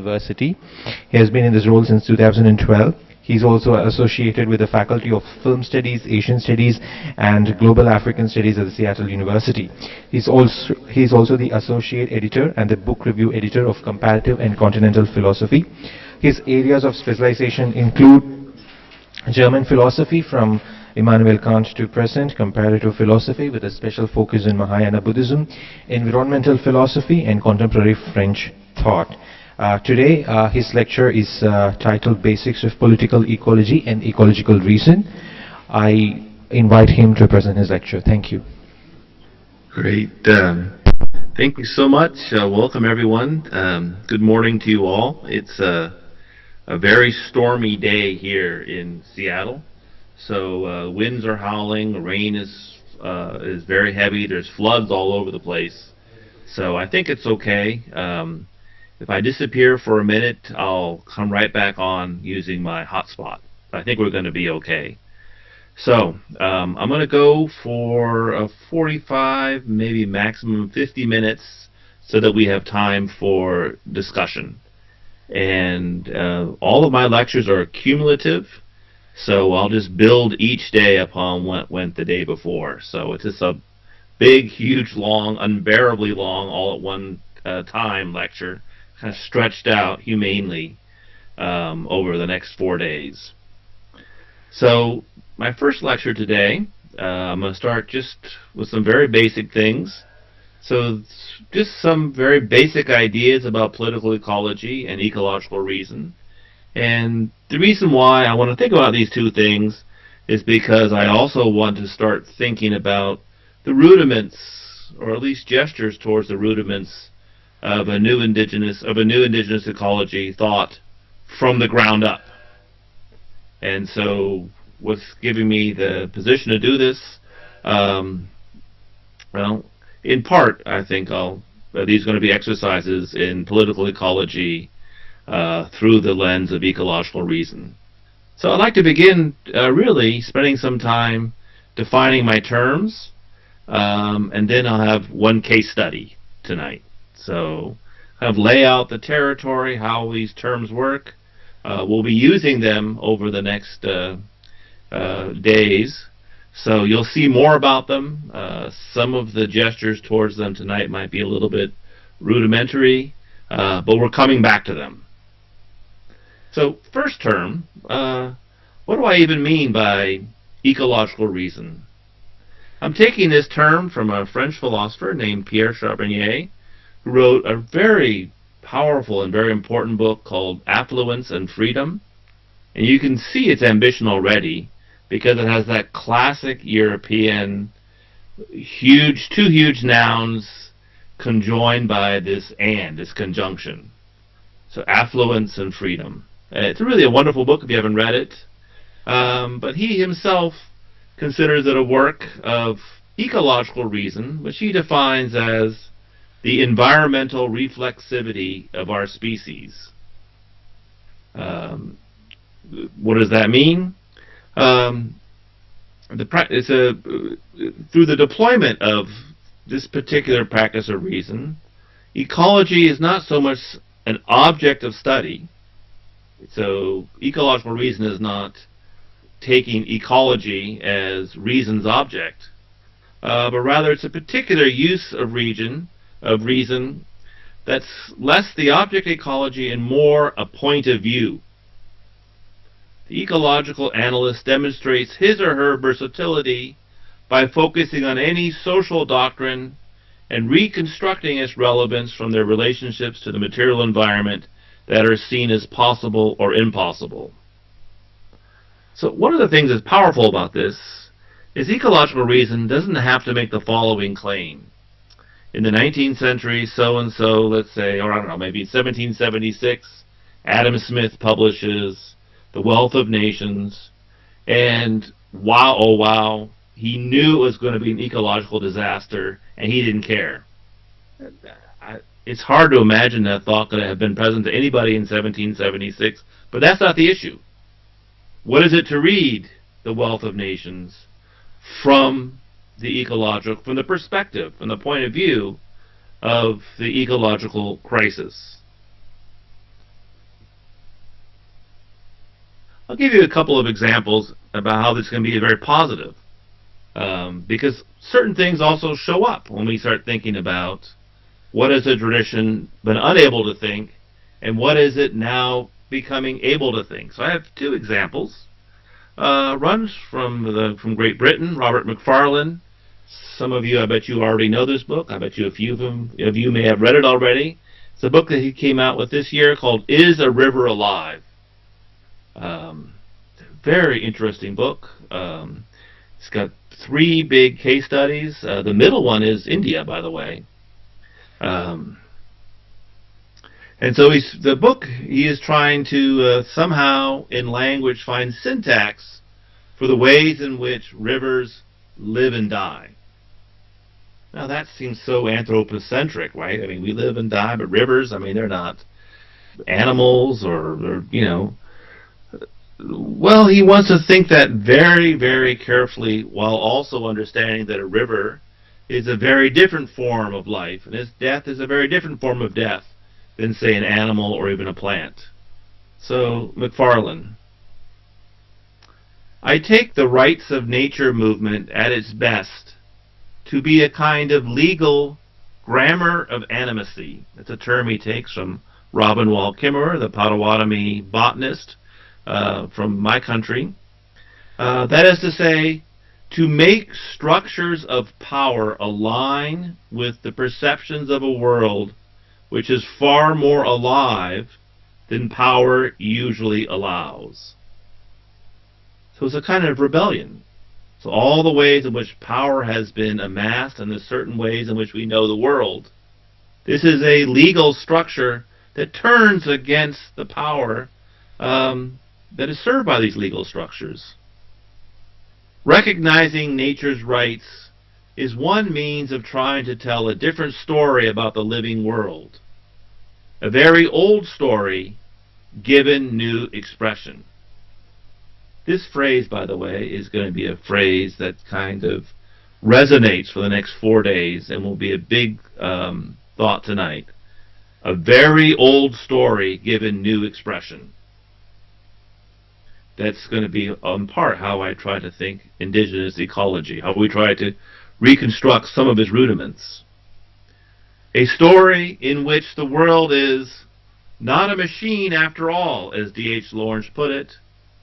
University. He has been in this role since 2012. He's also associated with the Faculty of Film Studies, Asian Studies, and Global African Studies at the Seattle University. He's also the Associate Editor and the Book Review Editor of Comparative and Continental Philosophy. His areas of specialization include German philosophy from Immanuel Kant to present, comparative philosophy with a special focus in Mahayana Buddhism, environmental philosophy, and contemporary French thought. Today, his lecture is titled Basics of Political Ecology and Ecological Reason. I invite him to present his lecture. Thank you. Great. Thank you so much. Welcome, everyone. Good morning to you all. It's a very stormy day here in Seattle. So winds are howling, rain is very heavy, there's floods all over the place. So I think it's okay. If I disappear for a minute, I'll come right back on using my hotspot. I think we're going to be okay. So I'm going to go for 45, maybe maximum 50 minutes so that we have time for discussion. And all of my lectures are cumulative, so I'll just build each day upon what went the day before. So it's just a big, huge, long, unbearably long, all at one time lecture, kind of stretched out humanely over the next 4 days. So my first lecture today, I'm going to start just with some very basic things. So just some very basic ideas about political ecology and ecological reason. And the reason why I want to think about these two things is because I also want to start thinking about the rudiments, or at least gestures towards the rudiments of a new indigenous ecology thought from the ground up. And so what's giving me the position to do this, well, in part, I think these are going to be exercises in political ecology through the lens of ecological reason. So I'd like to begin really spending some time defining my terms, and then I'll have one case study tonight. So kind of lay out the territory, how these terms work. We'll be using them over the next days. So you'll see more about them. Some of the gestures towards them tonight might be a little bit rudimentary, but we're coming back to them. So first term, what do I even mean by ecological reason? I'm taking this term from a French philosopher named Pierre Charbonnier, who wrote a very powerful and very important book called Affluence and Freedom. And you can see its ambition already, because it has that classic European two huge nouns conjoined by this conjunction. So affluence and freedom. It's really a wonderful book if you haven't read it. But he himself considers it a work of ecological reason, which he defines as the environmental reflexivity of our species. What does that mean? Through the deployment of this particular practice of reason, ecology is not so much an object of study. So ecological reason is not taking ecology as reason's object, but rather it's a particular use of reason that's less the object ecology and more a point of view. The ecological analyst demonstrates his or her versatility by focusing on any social doctrine and reconstructing its relevance from their relationships to the material environment that are seen as possible or impossible. So one of the things that's powerful about this is ecological reason doesn't have to make the following claim. In the 19th century, so-and-so, let's say, or I don't know, maybe 1776, Adam Smith publishes The Wealth of Nations, and wow, oh wow, he knew it was going to be an ecological disaster, and he didn't care. It's hard to imagine that thought could have been present to anybody in 1776, but that's not the issue. What is it to read The Wealth of Nations from the ecological, from the perspective, from the point of view of the ecological crisis? I'll give you a couple of examples about how this can be very positive, because certain things also show up when we start thinking about what has a tradition been unable to think, and what is it now becoming able to think. So I have two examples. Runs from Great Britain, Robert Macfarlane. Some of you, I bet you already know this book. I bet you a few of you may have read it already. It's a book that he came out with this year called Is a River Alive? Very interesting book. It's got three big case studies. The middle one is India, by the way. And so the book, he is trying to somehow, in language, find syntax for the ways in which rivers live and die. Now that seems so anthropocentric, right? I mean, we live and die, but rivers, I mean, they're not animals or you know. Well, he wants to think that very, very carefully while also understanding that a river is a very different form of life, and its death is a very different form of death than, say, an animal or even a plant. So, Macfarlane. I take the rights of nature movement at its best to be a kind of legal grammar of animacy. That's a term he takes from Robin Wall Kimmerer, the Potawatomi botanist from my country. That is to say, to make structures of power align with the perceptions of a world which is far more alive than power usually allows. So it's a kind of rebellion. So all the ways in which power has been amassed and the certain ways in which we know the world, this is a legal structure that turns against the power that is served by these legal structures. Recognizing nature's rights is one means of trying to tell a different story about the living world. A very old story given new expression. This phrase, by the way, is going to be a phrase that kind of resonates for the next 4 days and will be a big thought tonight. A very old story given new expression. That's going to be, in part, how I try to think indigenous ecology, how we try to reconstruct some of its rudiments. A story in which the world is not a machine after all, as D.H. Lawrence put it,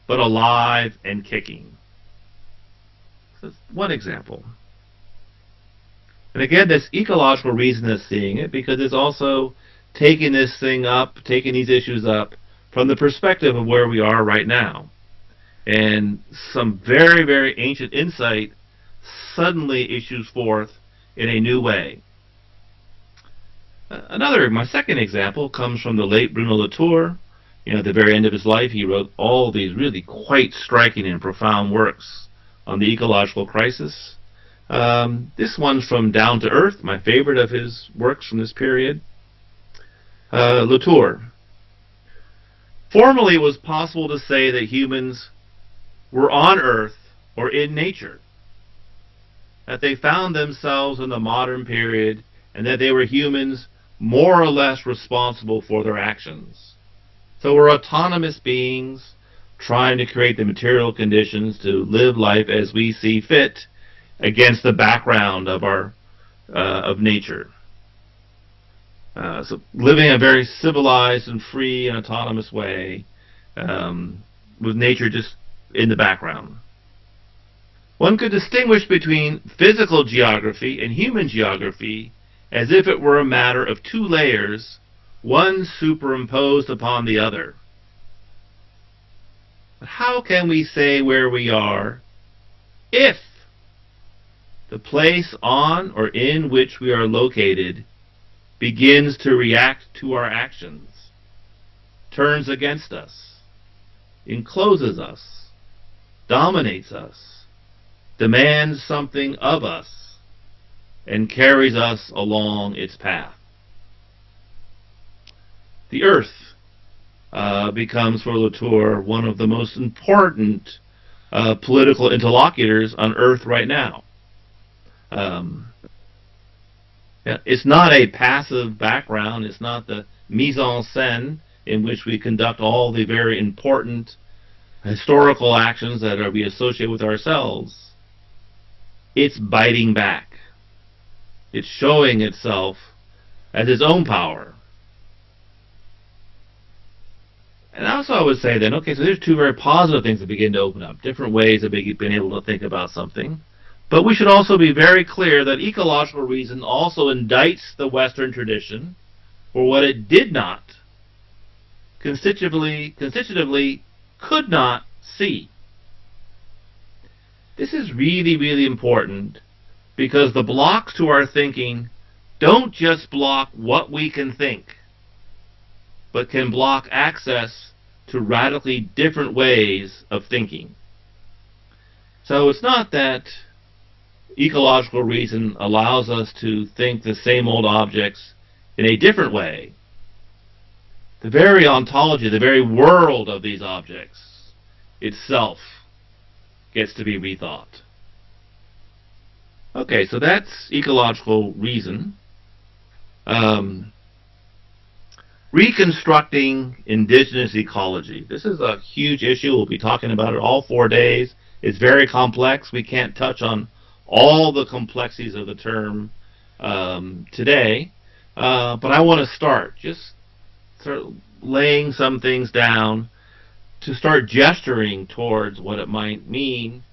but alive and kicking. That's one example. And again, this ecological reason of seeing it, because it's also taking this thing up, taking these issues up from the perspective of where we are right now. And some very, very ancient insight suddenly issues forth in a new way. My second example comes from the late Bruno Latour. You know, at the very end of his life, he wrote all these really quite striking and profound works on the ecological crisis. This one's from Down to Earth, my favorite of his works from this period. Latour. Formerly, it was possible to say that humans were on Earth or in nature, that they found themselves in the modern period, and that they were humans more or less responsible for their actions. So we're autonomous beings trying to create the material conditions to live life as we see fit against the background of of nature. So living a very civilized and free and autonomous way, with nature just in the background. One could distinguish between physical geography and human geography as if it were a matter of two layers, one superimposed upon the other. But how can we say where we are if the place on or in which we are located begins to react to our actions, turns against us, encloses us, dominates us, demands something of us, and carries us along its path? The earth becomes, for Latour, one of the most important political interlocutors on earth right now. It's not a passive background. It's not the mise en scène in which we conduct all the very important historical actions that we associate with ourselves, it's biting back. It's showing itself as its own power. And also I would say then, okay, so there's two very positive things that begin to open up, different ways of being able to think about something. But we should also be very clear that ecological reason also indicts the Western tradition for what it did not, constitutively could not see. This is really, really important because the blocks to our thinking don't just block what we can think, but can block access to radically different ways of thinking. So it's not that ecological reason allows us to think the same old objects in a different way. The very ontology, the very world of these objects itself gets to be rethought. Okay, so that's ecological reason. Reconstructing indigenous ecology. This is a huge issue. We'll be talking about it all 4 days. It's very complex. We can't touch on all the complexities of the term today. But I want to start just sort of laying some things down to start gesturing towards what it might mean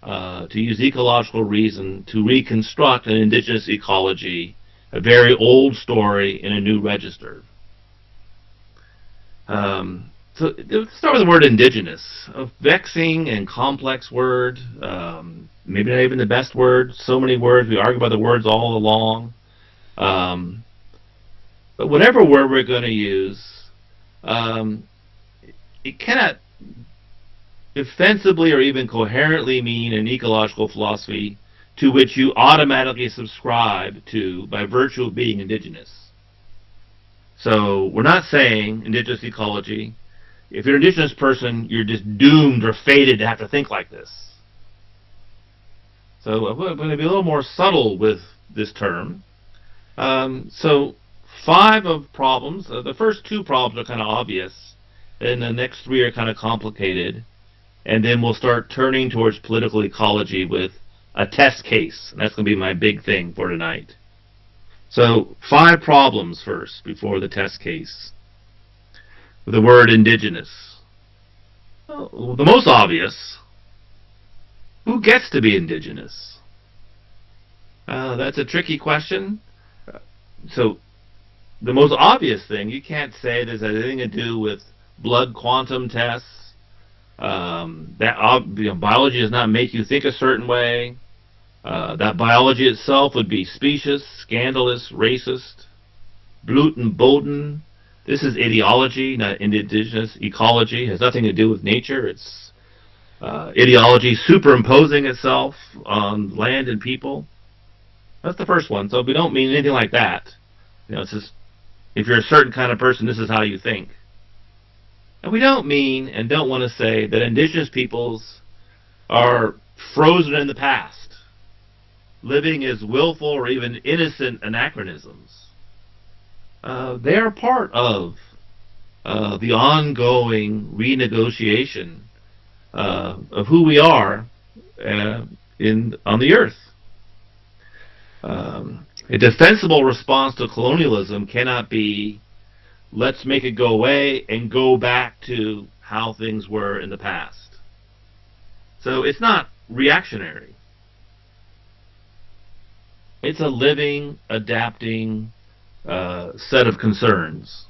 to use ecological reason to reconstruct an indigenous ecology, a very old story in a new register. So let's start with the word indigenous. A vexing and complex word, maybe not even the best word. So many words, we argue about the words all along. But whatever word we're going to use, it cannot defensively or even coherently mean an ecological philosophy to which you automatically subscribe to by virtue of being indigenous. So we're not saying indigenous ecology, if you're an indigenous person, you're just doomed or fated to have to think like this. So I'm going to be a little more subtle with this term. So 5 of problems. The first 2 problems are kind of obvious, and the next 3 are kind of complicated. And then we'll start turning towards political ecology with a test case. And that's going to be my big thing for tonight. So 5 problems first before the test case. With the word indigenous. Well, the most obvious, who gets to be indigenous? That's a tricky question. So the most obvious thing, you can't say this has anything to do with blood quantum tests. Biology does not make you think a certain way. That biology itself would be specious, scandalous, racist, blut and boden. This is ideology, not indigenous ecology. It has nothing to do with nature. It's ideology superimposing itself on land and people. That's the first one. So we don't mean anything like that. It's just, if you're a certain kind of person, this is how you think. And we don't mean and don't want to say that indigenous peoples are frozen in the past, living as willful or even innocent anachronisms. They are part of the ongoing renegotiation of who we are on the earth. A defensible response to colonialism cannot be, let's make it go away and go back to how things were in the past. So it's not reactionary. It's a living, adapting set of concerns.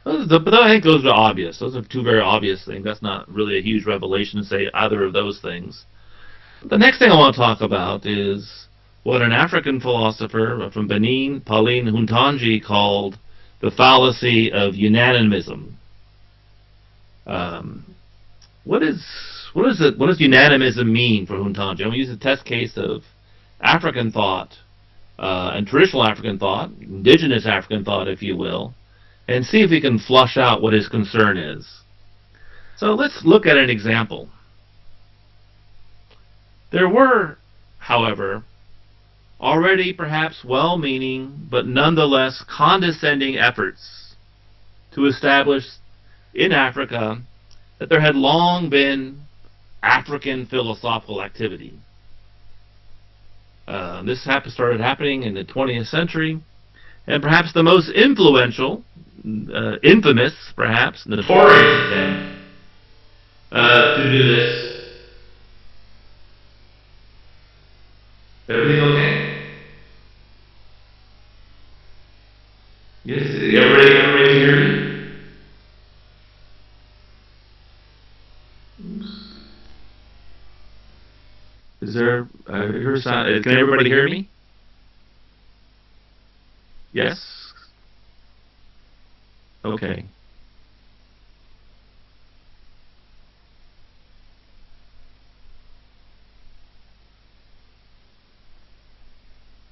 But I think those are obvious. Those are 2 very obvious things. That's not really a huge revelation to say either of those things. The next thing I want to talk about is what an African philosopher from Benin, Pauline Huntanji, called the fallacy of unanimism. What does unanimism mean for Huntanji? I'm going to use a test case of African thought and traditional African thought, indigenous African thought, if you will, and see if we can flush out what his concern is. So let's look at an example. There were, however, already perhaps well-meaning but nonetheless condescending efforts to establish in Africa that there had long been African philosophical activity. This started happening in the 20th century, and perhaps the most influential, infamous, perhaps, notorious attempt to do this. Everything okay? Yes, everybody can hear me? Is there, can everybody hear me? Yes? Okay.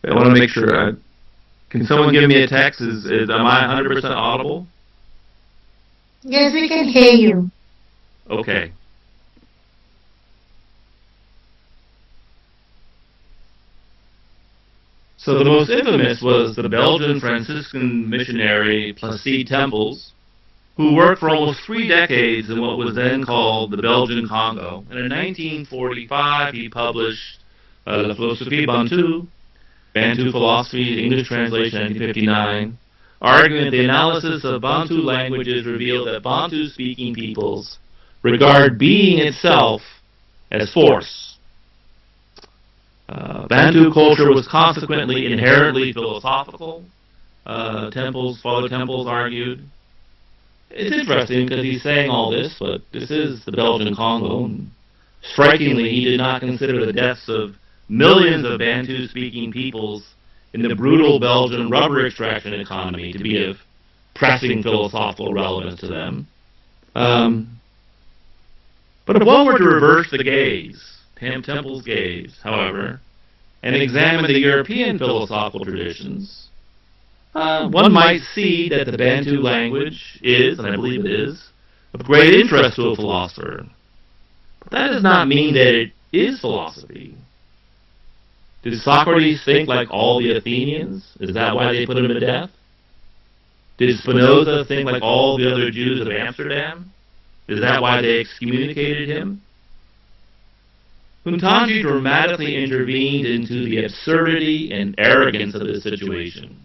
I want to make sure. Can someone give me a text? Am I 100% audible? Yes, we can hear you. Okay. So the most infamous was the Belgian Franciscan missionary Placide Tempels, who worked for almost 3 decades in what was then called the Belgian Congo. And in 1945, he published La Philosophie Bantu, Bantu Philosophy, English translation, 1959, arguing that the analysis of Bantu languages revealed that Bantu-speaking peoples regard being itself as force. Bantu culture was consequently inherently philosophical, Father Temples argued. It's interesting because he's saying all this, but this is the Belgian Congo. And strikingly, he did not consider the deaths of millions of Bantu-speaking peoples in the brutal Belgian rubber extraction economy to be of pressing philosophical relevance to them. But if one were to reverse the gaze, Temple's gaze, however, and examine the European philosophical traditions, one might see that the Bantu language is, and I believe it is, of great interest to a philosopher. But that does not mean that it is philosophy. Did Socrates think like all the Athenians? Is that why they put him to death? Did Spinoza think like all the other Jews of Amsterdam? Is that why they excommunicated him? Huntanji dramatically intervened into the absurdity and arrogance of this situation.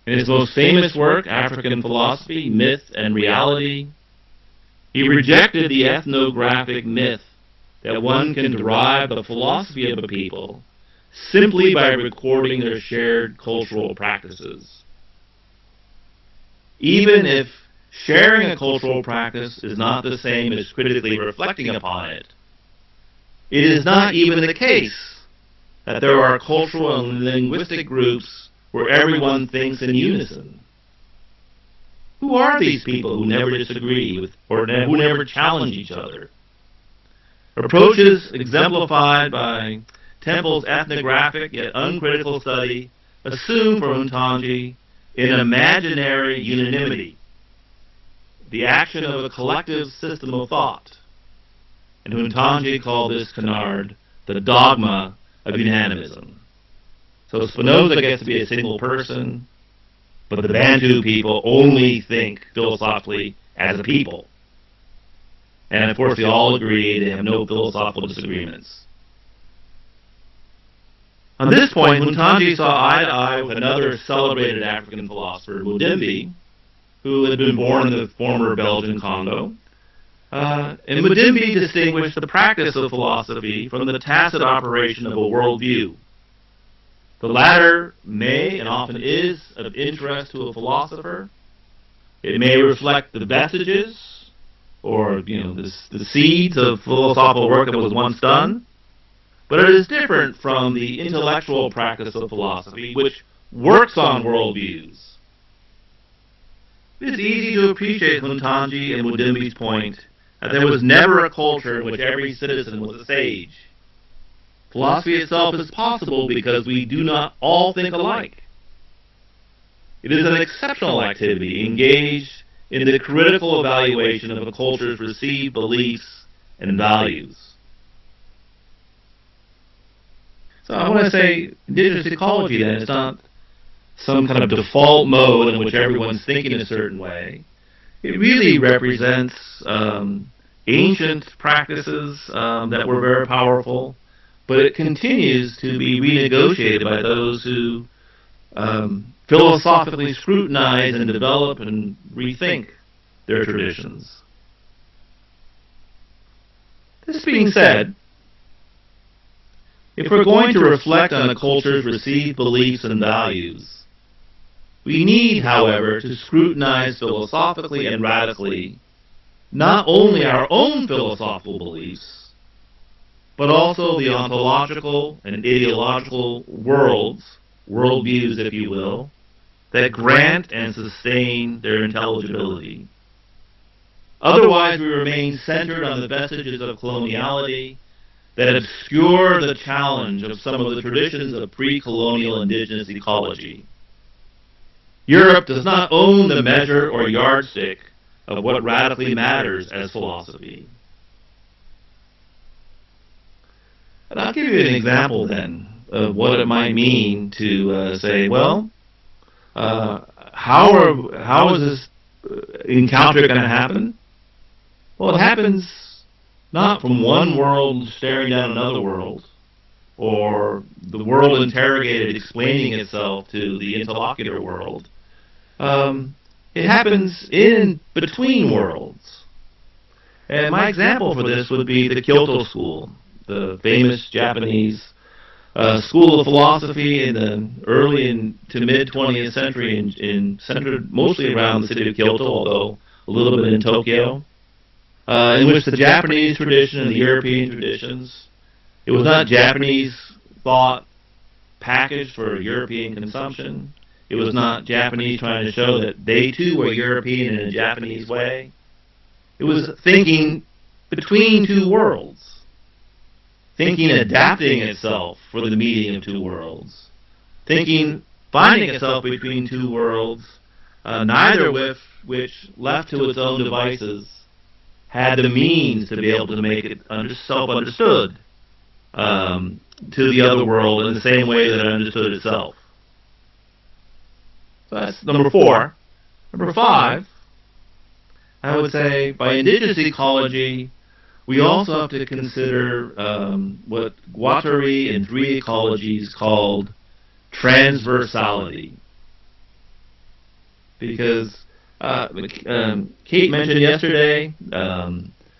In his most famous work, African Philosophy, Myth and Reality, he rejected the ethnographic myth that one can derive the philosophy of a people simply by recording their shared cultural practices. Even if sharing a cultural practice is not the same as critically reflecting upon it, it is not even the case that there are cultural and linguistic groups where everyone thinks in unison. Who are these people who never disagree with or who never challenge each other? Approaches exemplified by Temple's ethnographic yet uncritical study assume for Huntanji an imaginary unanimity, the action of a collective system of thought. And Huntanji called this canard the dogma of unanimism. So Spinoza gets to be a single person, but the Bantu people only think philosophically as a people. And of course they all agree, they have no philosophical disagreements. On this point, Huntanji saw eye to eye with another celebrated African philosopher, Mudimbi, who had been born in the former Belgian Congo. And Mudimbi distinguished the practice of philosophy from the tacit operation of a worldview. The latter may and often is of interest to a philosopher. It may reflect the vestiges or the seeds of philosophical work that was once done, but it is different from the intellectual practice of philosophy, which works on worldviews. It is easy to appreciate Huntanji and Mudimbi's point that there was never a culture in which every citizen was a sage. Philosophy itself is possible because we do not all think alike. It is an exceptional activity engaged in the critical evaluation of a culture's received beliefs and values. So I want to say, indigenous ecology then, it's not some kind of default mode in which everyone's thinking a certain way. It really represents ancient practices that were very powerful, but it continues to be renegotiated by those who philosophically scrutinize and develop and rethink their traditions. This being said, if we're going to reflect on a culture's received beliefs and values, we need, however, to scrutinize philosophically and radically not only our own philosophical beliefs, but also the ontological and ideological worldviews, if you will, that grant and sustain their intelligibility. Otherwise, we remain centered on the vestiges of coloniality that obscure the challenge of some of the traditions of pre-colonial indigenous ecology. Europe does not own the measure or yardstick of what radically matters as philosophy. And I'll give you an example then of what it might mean to say, well, how is this encounter going to happen? Well, it happens not from one world staring down another world, or the world interrogated explaining itself to the interlocutor world. It happens in between worlds. And my example for this would be the Kyoto School, the famous Japanese school of philosophy in the early to mid-20th century, centered mostly around the city of Kyoto, although a little bit in Tokyo, in which the Japanese tradition and the European traditions, it was not Japanese thought packaged for European consumption. It was not Japanese trying to show that they too were European in a Japanese way. It was thinking between two worlds, thinking adapting itself for the meeting of two worlds, thinking finding itself between two worlds, neither with which, left to its own devices, had the means to be able to make it self-understood to the other world in the same way that it understood itself. So that's number 4. Number 5, I would say by indigenous ecology, we also have to consider what Guattari and 3 ecologies called transversality. Because Kate mentioned yesterday,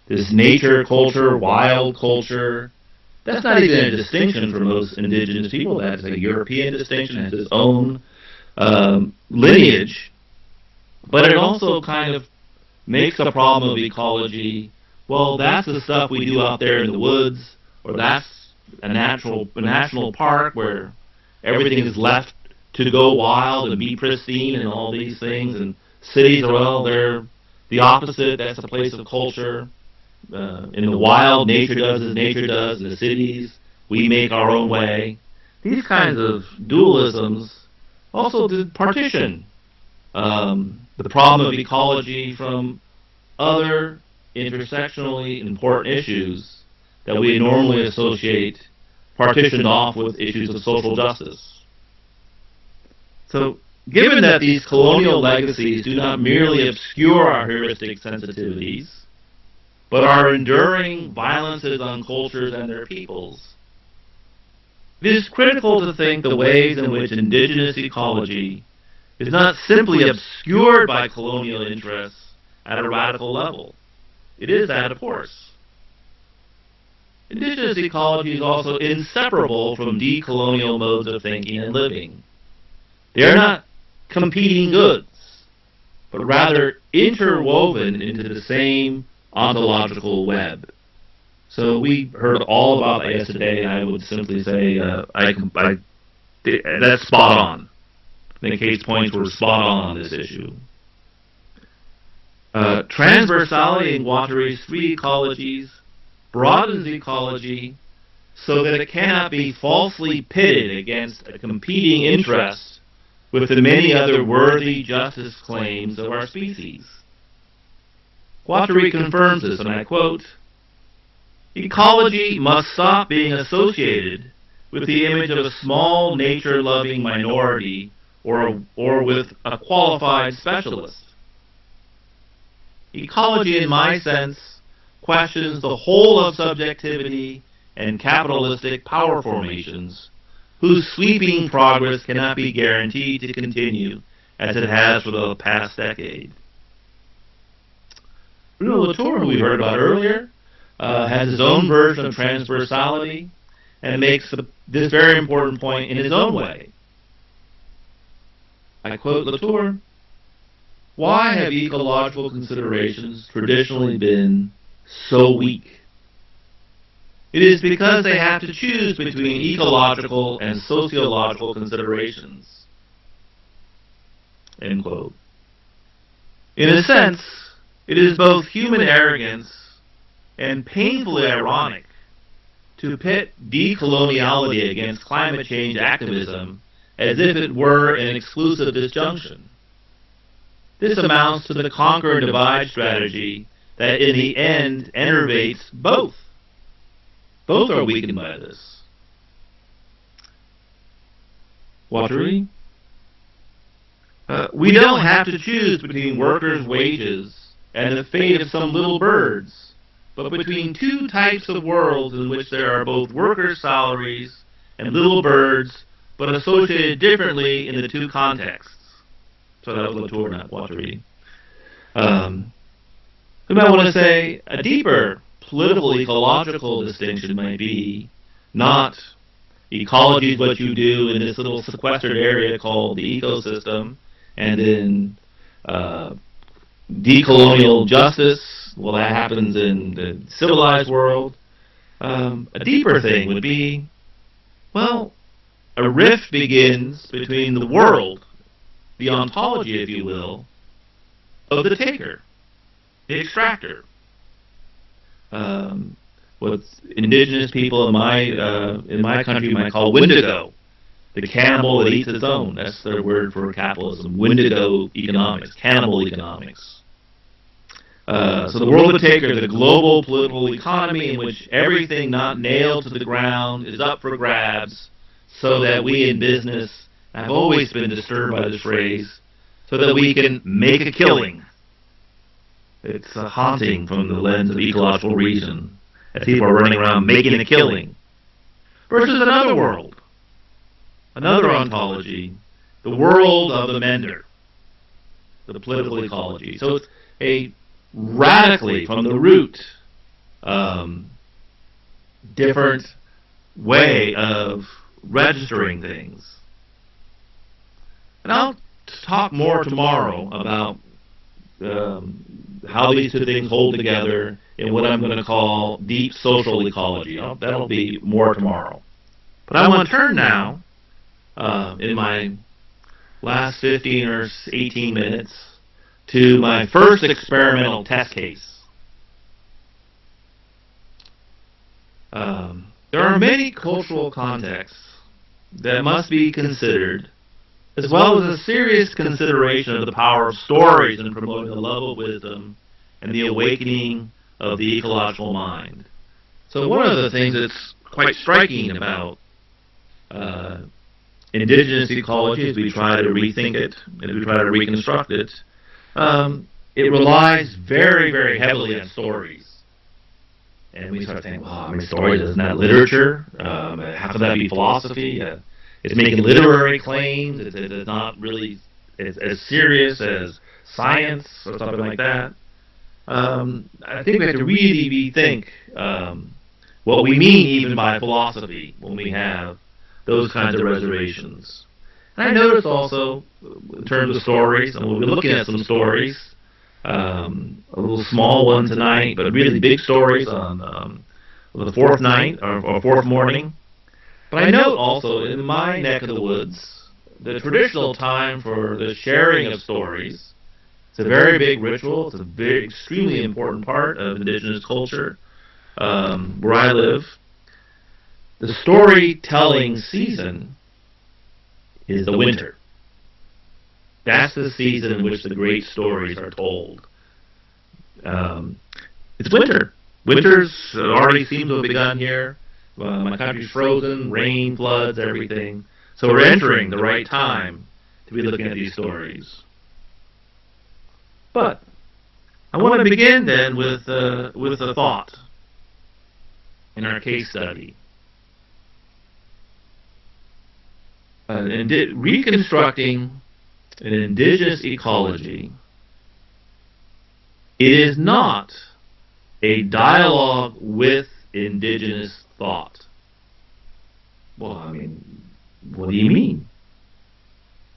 this nature culture, wild culture, that's not even a distinction for most indigenous people. That's a European distinction, it has its own lineage. But it also kind of makes the problem of ecology, well, that's the stuff we do out there in the woods, or that's a national park where everything is left to go wild and be pristine and all these things, and cities, well, they're the opposite. That's a place of culture. In the wild, nature does as nature does. In the cities, we make our own way. These kinds of dualisms also partition the problem of ecology from other intersectionally important issues that we normally associate partitioned off with issues of social justice. So, given that these colonial legacies do not merely obscure our heuristic sensitivities, but are enduring violences on cultures and their peoples, it is critical to think the ways in which indigenous ecology is not simply obscured by colonial interests at a radical level. It is that, of course. Indigenous ecology is also inseparable from decolonial modes of thinking and living. They are not competing goods, but rather interwoven into the same ontological web. So we heard all about that yesterday, and I would simply say that's spot on. I think Kate's points were spot on this issue. Transversality in Guattari's 3 ecologies broadens ecology so that it cannot be falsely pitted against a competing interest with the many other worthy justice claims of our species. Guattari confirms this, and I quote, "Ecology must stop being associated with the image of a small nature-loving minority or with a qualified specialist. ecology, in my sense, questions the whole of subjectivity and capitalistic power formations, whose sweeping progress cannot be guaranteed to continue as it has for the past decade. Bruno Latour, who we heard about earlier, has his own version of transversality and makes this very important point in his own way. I quote Latour, "Why have ecological considerations traditionally been so weak? It is because they have to choose between ecological and sociological considerations." End quote. In a sense, it is both human arrogance and painfully ironic to pit decoloniality against climate change activism as if it were an exclusive disjunction. This amounts to the conquer and divide strategy that in the end enervates both. Both are weakened by this. Watery? We don't have to choose between workers' wages and the fate of some little birds, but between two types of worlds in which there are both workers' salaries and little birds, but associated differently in the two contexts. So that was Latour, not Watery. We might want to say a deeper political ecological distinction might be not ecology is what you do in this little sequestered area called the ecosystem, and then decolonial justice, well, that happens in the civilized world. A deeper thing would be, well, a rift begins between the world, the ontology, if you will, of the taker, the extractor. What indigenous people in my country might call Wendigo, the cannibal that eats its own. That's their word for capitalism. Wendigo economics, cannibal economics. So the world of the taker, the global political economy in which everything not nailed to the ground is up for grabs, so that we in business, I've always been disturbed by this phrase, so that we can make a killing. It's a haunting from the lens of ecological reason, as people are running around making a killing. Versus another world, another ontology, the world of the mender, the political ecology. So it's a radically, from the root, different way of registering things. And I'll talk more tomorrow about how these two things hold together in what I'm going to call deep social ecology. That'll be more tomorrow. But I want to turn now, in my last 15 or 18 minutes, to my first experimental test case. There are many cultural contexts that must be considered, as well as a serious consideration of the power of stories in promoting the love of wisdom and the awakening of the ecological mind. So one of the things that's quite striking about indigenous ecology, as we try to rethink it, as we try to reconstruct it, it relies very, very heavily on stories. And we start saying, well, I mean, stories, isn't that literature? How could that be philosophy? It's making literary claims. It's not really as serious as science or something like that. I think we have to really rethink what we mean even by philosophy when we have those kinds of reservations. And I noticed also, in terms of stories, and we'll be looking at some stories, a little small one tonight, but really big stories on the fourth night or fourth morning. But I note also in my neck of the woods, the traditional time for the sharing of stories. It's a very big ritual. It's a very extremely important part of indigenous culture where I live. The storytelling season is the winter. That's the season in which the great stories are told. It's winter. Winter's already seems to have begun here. My country's frozen, rain, floods, everything. So we're entering the right time to be looking at these stories. But I want to begin then with a thought in our case study. Reconstructing an indigenous ecology, it is not a dialogue with indigenous thought. Well, I mean, what do you mean?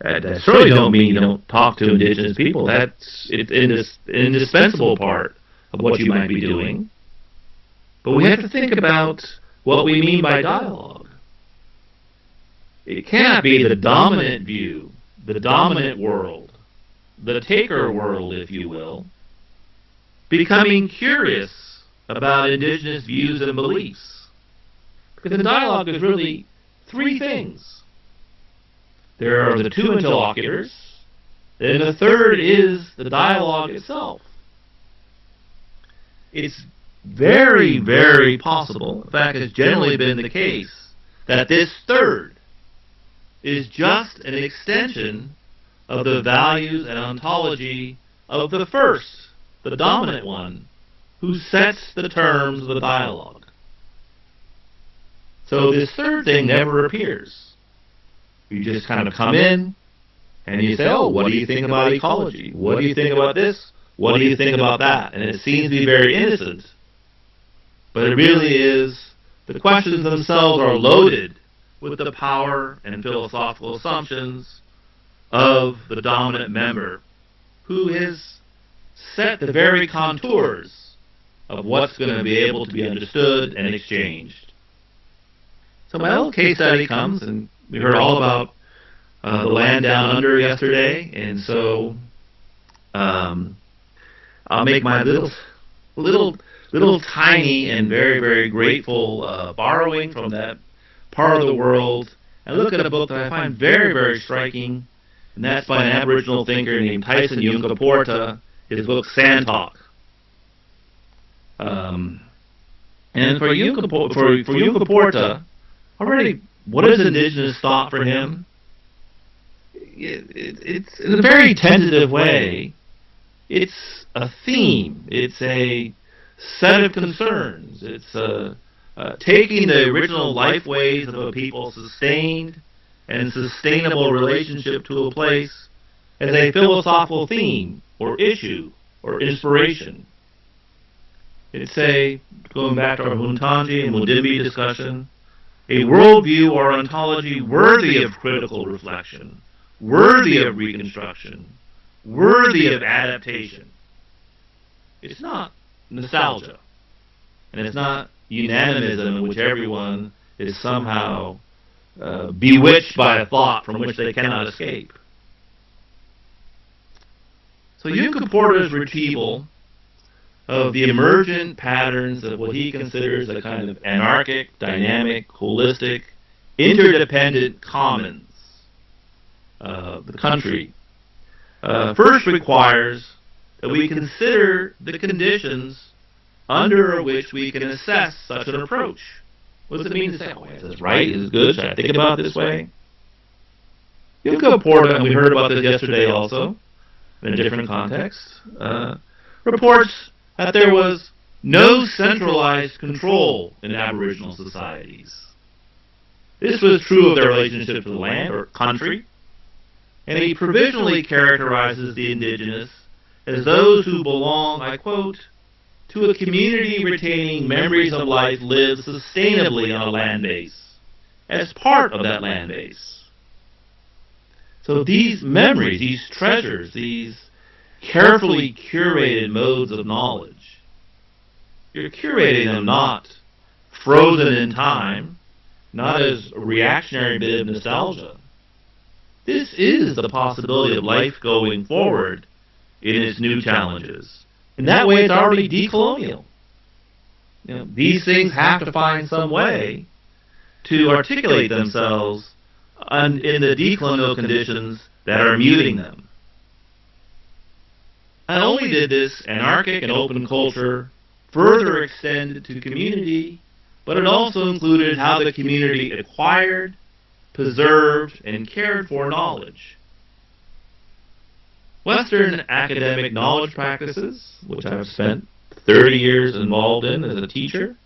That certainly don't mean you don't talk to indigenous people. It's an indispensable part of what you might be doing. But we have to think about what we mean by dialogue. It cannot be the dominant view, the dominant world, the taker world, if you will, becoming curious about indigenous views and beliefs. Because the dialogue is really three things. There are the two interlocutors, and the third is the dialogue itself. It's very, very possible, in fact, it's generally been the case, that this third is just an extension of the values and ontology of the first, the dominant one, who sets the terms of the dialogue. So this third thing never appears. You just kind of come in and you say, oh, what do you think about ecology? What do you think about this? What do you think about that? And it seems to be very innocent. But it really is, the questions themselves are loaded with the power and philosophical assumptions of the dominant member, who has set the very contours of what's going to be able to be understood and exchanged. So my little case study comes, and we heard all about the land down under yesterday, and so I'll make my little tiny and very, very grateful borrowing from that part of the world, and look at a book that I find very, very striking, and that's by an Aboriginal thinker named Tyson Yunkaporta, his book Sand Talk. And for Yunkaporta, already, what is indigenous thought for him? It's in a very tentative way. It's a theme. It's a set of concerns. It's taking the original life ways of a people's sustained and sustainable relationship to a place as a philosophical theme or issue or inspiration. It's going back to our Huntanji and Mudimbi discussion, a worldview or ontology worthy of critical reflection, worthy of reconstruction, worthy of adaptation. It's not nostalgia, and it's not unanimism in which everyone is somehow bewitched by a thought from which they cannot escape. So Yunkaporta's retrieval of the emergent patterns of what he considers a kind of anarchic, dynamic, holistic, interdependent commons of the country first requires that we consider the conditions under which we can assess such an approach. What does it mean to say, oh, is this right? Is this good? Should I think about it this way? Yunkaporta, and we heard about this yesterday also, in a different context, reports that there was no centralized control in Aboriginal societies. This was true of their relationship to the land or country, and he provisionally characterizes the indigenous as those who belong, I quote, to a community retaining memories of life lived sustainably on a land base, as part of that land base. So these memories, these treasures, these carefully curated modes of knowledge, you're curating them not frozen in time, not as a reactionary bit of nostalgia. This is the possibility of life going forward in its new challenges. In that way, it's already decolonial. These things have to find some way to articulate themselves in the decolonial conditions that are muting them. Not only did this anarchic and open culture further extend to community, but it also included how the community acquired, preserved, and cared for knowledge. Western academic knowledge practices, which I've spent 30 years involved in as a teacher,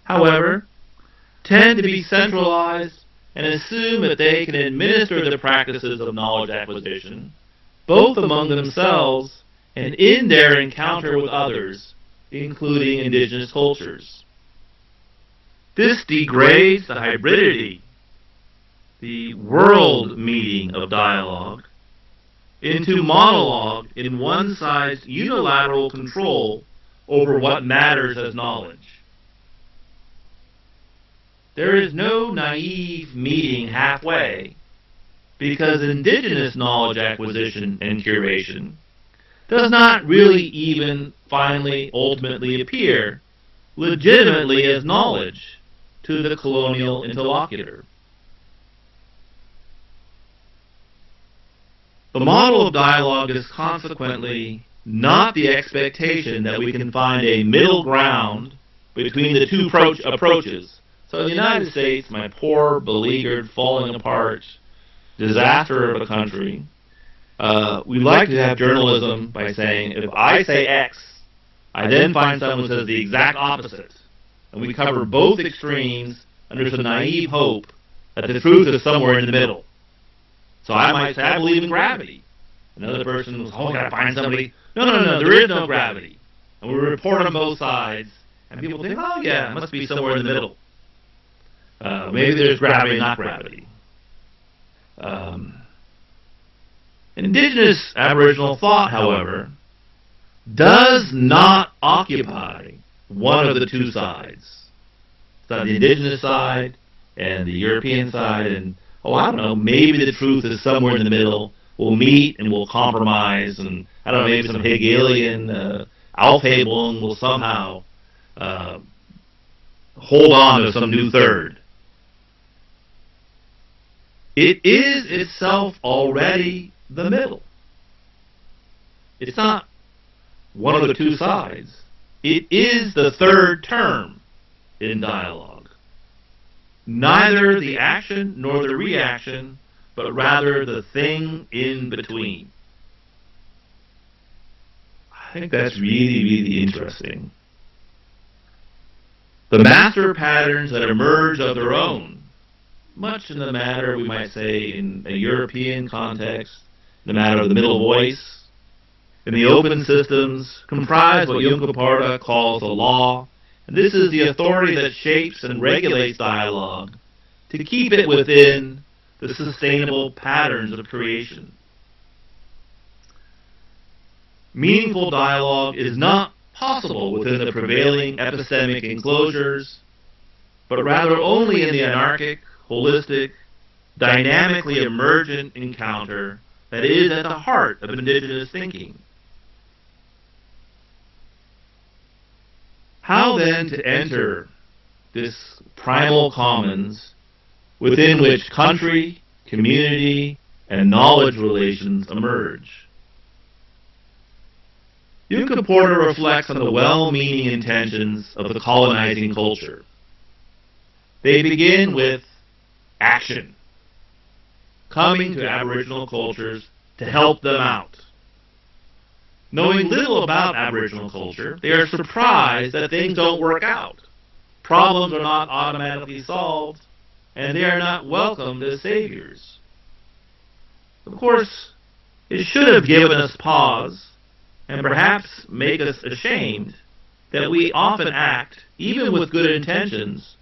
however, tend to be centralized and assume that they can administer the practices of knowledge acquisition, both among themselves and in their encounter with others, including indigenous cultures. This degrades the hybridity, the world meaning of dialogue, into monologue in one side's unilateral control over what matters as knowledge. There is no naive meeting halfway, because indigenous knowledge acquisition and curation does not really even finally, ultimately appear legitimately as knowledge to the colonial interlocutor. The model of dialogue is consequently not the expectation that we can find a middle ground between the two approaches. So in the United States, my poor, beleaguered, falling apart disaster of a country, we like to have journalism by saying, if I say X, I then find someone who says the exact opposite. And we cover both extremes under some naive hope that the truth is somewhere in the middle. So I might say, I believe in gravity. Another person was, oh, I gotta find somebody. No, there is no gravity. And we report on both sides, and people think, oh yeah, it must be somewhere in the middle. Maybe there's gravity, not gravity. Indigenous Aboriginal thought, however, does not occupy one of the two sides. It's not the indigenous side and the European side, and I don't know, maybe the truth is somewhere in the middle. We'll meet and we'll compromise, and I don't know, maybe some Hegelian Aufhebung will somehow hold on to some new third. It is itself already the middle. It's not one of the two sides. It is the third term in dialogue. Neither the action nor the reaction, but rather the thing in between. I think that's really, really interesting. The master patterns that emerge of their own, much in the matter, we might say, in a European context, the matter of the middle voice, in the open systems, comprise what Juncker calls the law, and this is the authority that shapes and regulates dialogue to keep it within the sustainable patterns of creation. Meaningful dialogue is not possible within the prevailing epistemic enclosures, but rather only in the anarchic, holistic, dynamically emergent encounter that is at the heart of indigenous thinking. How then to enter this primal commons within which country, community, and knowledge relations emerge? Juncker reflects on the well-meaning intentions of the colonizing culture. They begin with action, coming to Aboriginal cultures to help them out. Knowing little about Aboriginal culture, they are surprised that things don't work out. Problems are not automatically solved, and they are not welcomed as saviors. Of course, it should have given us pause, and perhaps make us ashamed, that we often act, even with good intentions,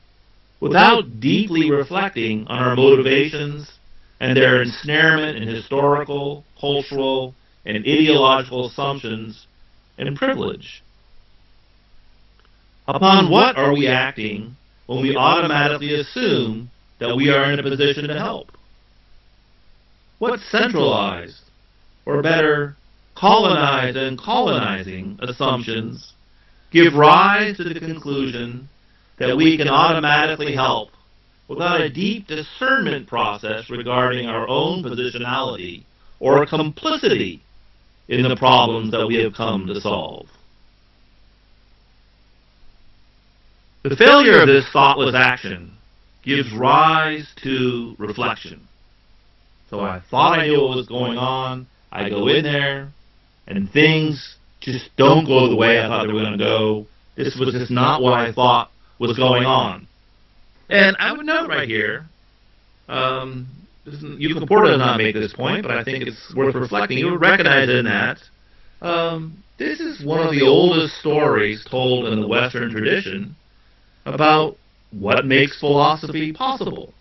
without deeply reflecting on our motivations and their ensnarement in historical, cultural, and ideological assumptions and privilege. Upon what are we acting when we automatically assume that we are in a position to help? What centralized, or better, colonized and colonizing assumptions give rise to the conclusion that we can automatically help without a deep discernment process regarding our own positionality or complicity in the problems that we have come to solve? The failure of this thoughtless action gives rise to reflection. So I thought I knew what was going on. I go in there, and things just don't go the way I thought they were going to go. This was just not what I thought was going on. And I would note right here, Yuka Porta does not make this point, but I think it's worth reflecting. You would recognize in that this is one of the oldest stories told in the Western tradition about what makes philosophy possible.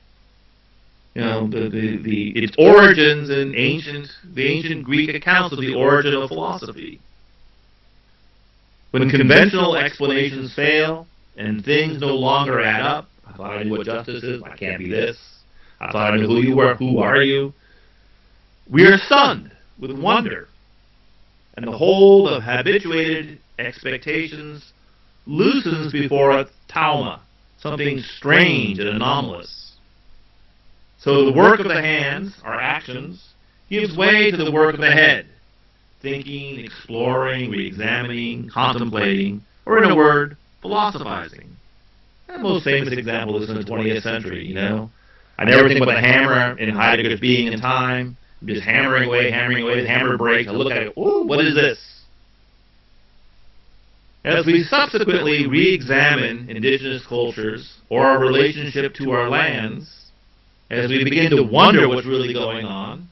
You know, its origins in the ancient Greek accounts of the origin of philosophy. When conventional explanations fail and things no longer add up, I thought I knew what justice is, I can't be this. I thought I knew who you were, who are you? We are stunned with wonder, and the hold of habituated expectations loosens before a tauma, something strange and anomalous. So the work of the hands, our actions, gives way to the work of the head, thinking, exploring, re-examining, contemplating, or in a word, philosophizing. And the most famous example is in the 20th century, you know. I never think about the hammer in Heidegger's Being and Time. I'm just hammering away, the hammer breaks, I look at it, ooh, what is this? As we subsequently re-examine indigenous cultures or our relationship to our lands, as we begin to wonder what's really going on,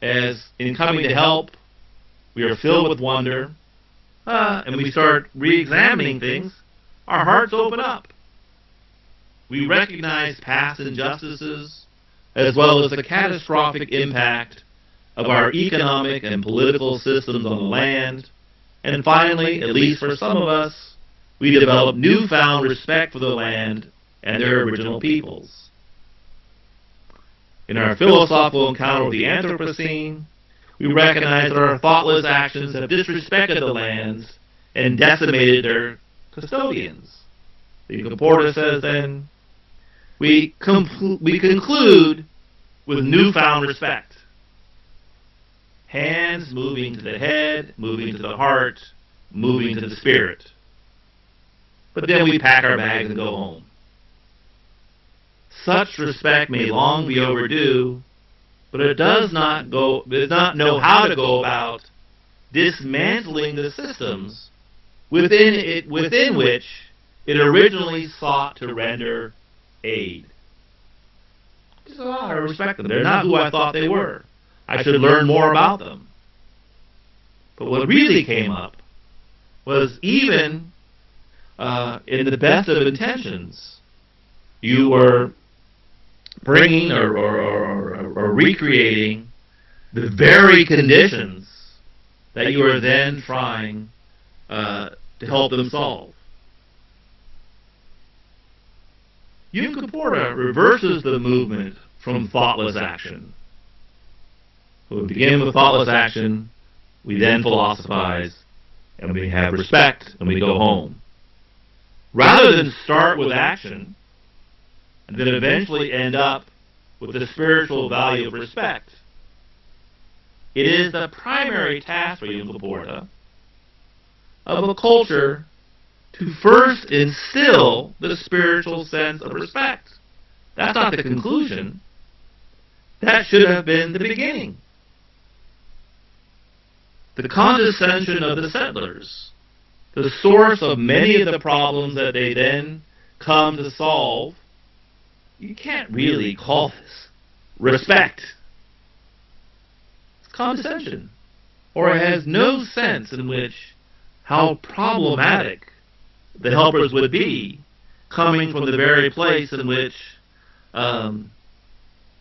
as in coming to help, we are filled with wonder, and we start re-examining things, our hearts open up. We recognize past injustices, as well as the catastrophic impact of our economic and political systems on the land. And finally, at least for some of us, we develop newfound respect for the land and their original peoples. In our philosophical encounter with the Anthropocene, we recognize that our thoughtless actions have disrespected the lands and decimated their custodians. The Porta says then, we conclude with newfound respect. Hands moving to the head, moving to the heart, moving to the spirit. But then we pack our bags and go home. Such respect may long be overdue, but it does not know how to go about dismantling the systems within which it originally sought to render aid. So I respect them. They're not who I thought they were. I should learn more about them. But what really came up was even in the best of intentions, you were bringing or recreating the very conditions that you are then trying to help them solve. Yuka Porta reverses the movement from thoughtless action. We begin with thoughtless action, we then philosophize, and we have respect, and we go home. Rather than start with action, and then eventually end up with the spiritual value of respect, it is the primary task for Yuka Porta of a culture to first instill the spiritual sense of respect. That's not the conclusion. That should have been the beginning. The condescension of the settlers, the source of many of the problems that they then come to solve, you can't really call this respect. It's condescension. Or it has no sense in which how problematic the helpers would be coming from the very place in which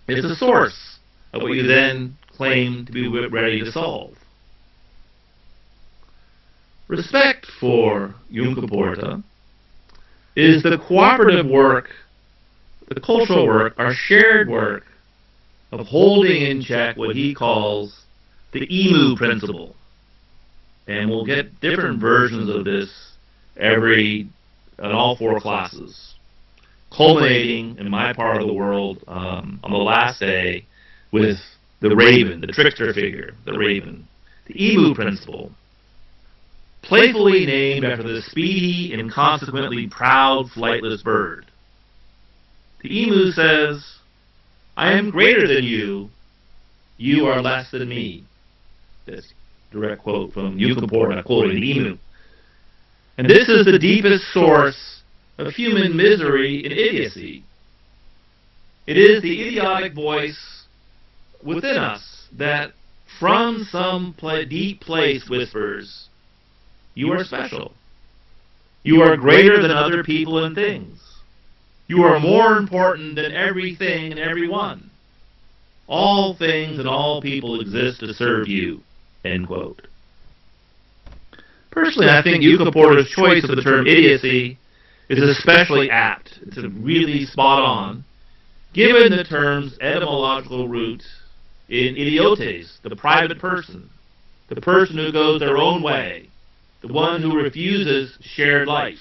it's the source of what you then claim to be ready to solve. Respect for Yuka Porta is the cooperative work, the cultural work, our shared work of holding in check what he calls the emu principle. And we'll get different versions of this in all four classes, culminating in my part of the world on the last day with the raven, the trickster figure, the raven, the emu principle, playfully named after the speedy and consequently proud flightless bird. The emu says, I am greater than you, you are less than me. That's a direct quote from Yucaport, quoting the emu. And this is the deepest source of human misery and idiocy. It is the idiotic voice within us that from some deep place whispers, you are special. You are greater than other people and things. You are more important than everything and everyone. All things and all people exist to serve you. End quote. Personally, I think Yucaporta's choice of the term idiocy is especially apt. It's really spot on, given the term's etymological roots in idiotes, the private person, the person who goes their own way, the one who refuses shared life.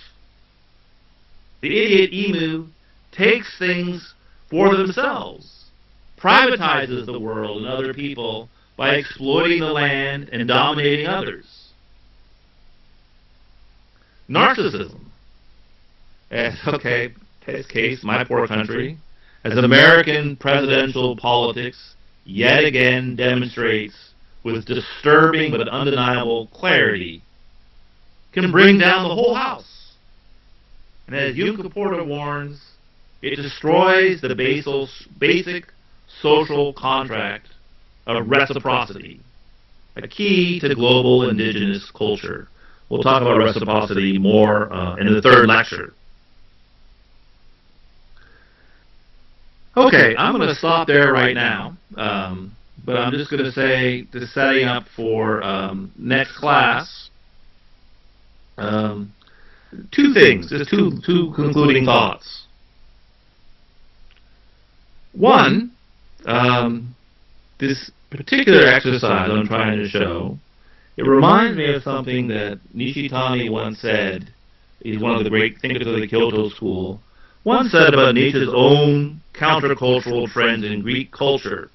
The idiot emu takes things for themselves, privatizes the world and other people by exploiting the land and dominating others. Narcissism. Test case, my poor country, as American presidential politics yet again demonstrates with disturbing but undeniable clarity, can bring down the whole house. And as Yucaporta warns, it destroys the basic social contract of reciprocity, a key to global indigenous culture. We'll talk about reciprocity more in the third lecture. Okay, I'm going to stop there right now, but I'm just going to say, to setting up for next class, two things, just two concluding thoughts. One, this particular exercise I'm trying to show, it reminds me of something that Nishitani once said. He's one of the great thinkers of the Kyoto school. Once said about Nietzsche's own countercultural trends in Greek culture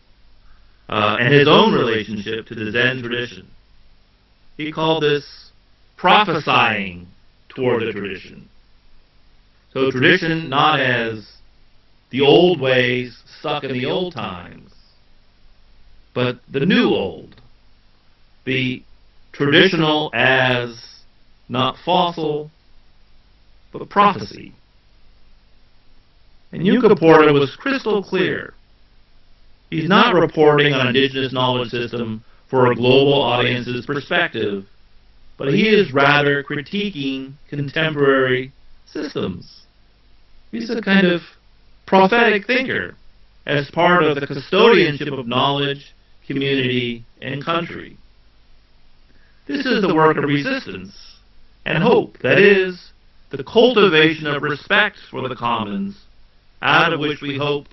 and his own relationship to the Zen tradition. He called this prophesying toward the tradition. So tradition not as the old ways stuck in the old times, but the new old. The traditional as not fossil, but prophecy. And Yucaporta was crystal clear. He's not reporting on indigenous knowledge system for a global audience's perspective, but he is rather critiquing contemporary systems. He's a kind of prophetic thinker as part of the custodianship of knowledge, community, and country. This is the work of resistance and hope, that is, the cultivation of respect for the commons, out of which we hope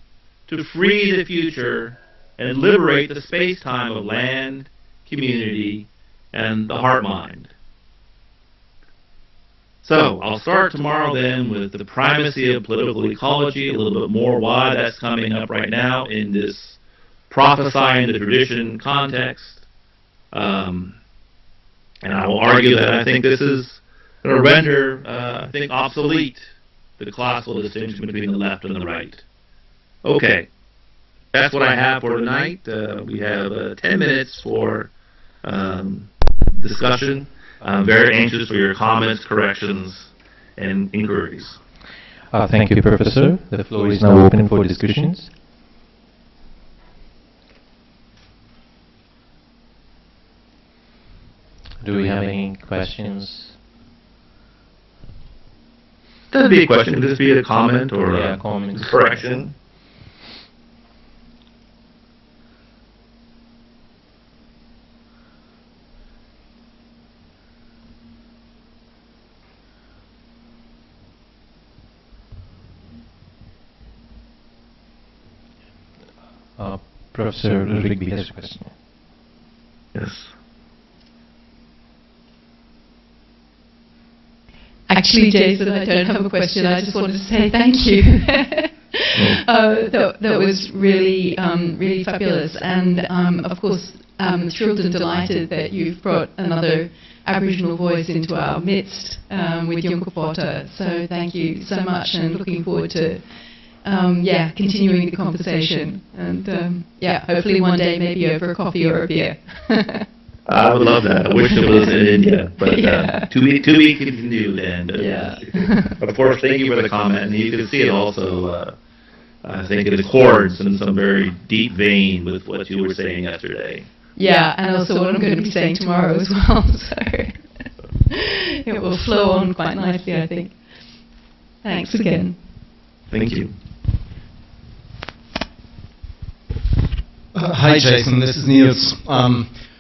to free the future and liberate the space-time of land, community, and the heart-mind. So, I'll start tomorrow then with the primacy of political ecology, a little bit more why that's coming up right now in this prophesying the tradition context. And I will argue that I think this is going to render, obsolete the classical distinction between the left and the right. Okay, that's what I have for tonight. We have 10 minutes for discussion. I'm very anxious for your comments, corrections, and inquiries. Thank you, Professor. The floor is now open for discussions. Do we have any questions? Doesn't be a question, could this be a comment or a comment. correction? Professor Rigby has a question. Yes. Actually, Jason, I don't have a question. I just wanted to say thank you. That was really, really fabulous. And, of course, thrilled and delighted that you've brought another Aboriginal voice into our midst with Yucaport. So thank you so much, and looking forward to, continuing the conversation. And, hopefully one day maybe over a coffee or a beer. I would love that. I wish it was in India, but Yeah. to be continued. And Yeah. of course, thank you for the comment. And you can see it also. I think it accords in some very deep vein with what you were saying yesterday. Yeah, and also what I'm going to be saying tomorrow as well. So it will flow on quite nicely, I think. Thanks again. Thank you. Hi, Jason. This is Niels.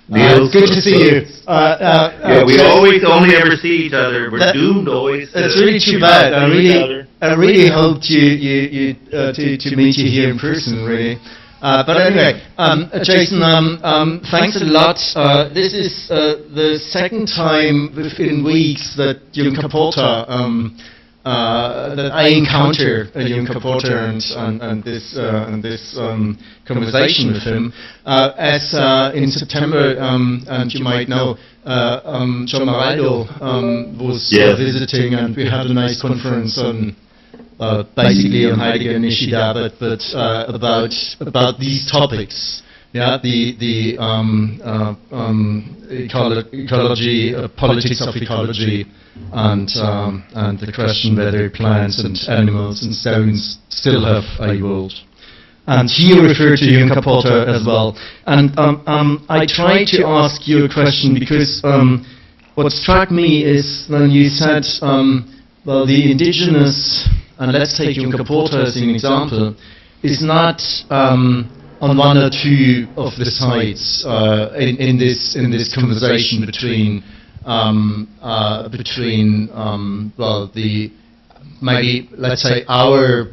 Niels, good to see you. Yeah, we always only ever see each other. We're doomed always. It's really too bad. I really hoped to meet you here in person, really. But anyway, Jason, thanks a lot. This is the second time within weeks that Juncker Porter, that I encounter Juncker Porter and this conversation with him. As in September, and you might know, John Maraldo was visiting, and we had a nice conference on. Basically on Heidegger and Nishida, but about these topics, the ecology, politics of ecology, and the question whether plants and animals and stones still have a world. And he referred to Juncker Porter as well. And I tried to ask you a question because what struck me is when you said, well, the indigenous. And let's take Juncker Porter as an example, is not on one or two of the sides in this conversation between well, the maybe let's say our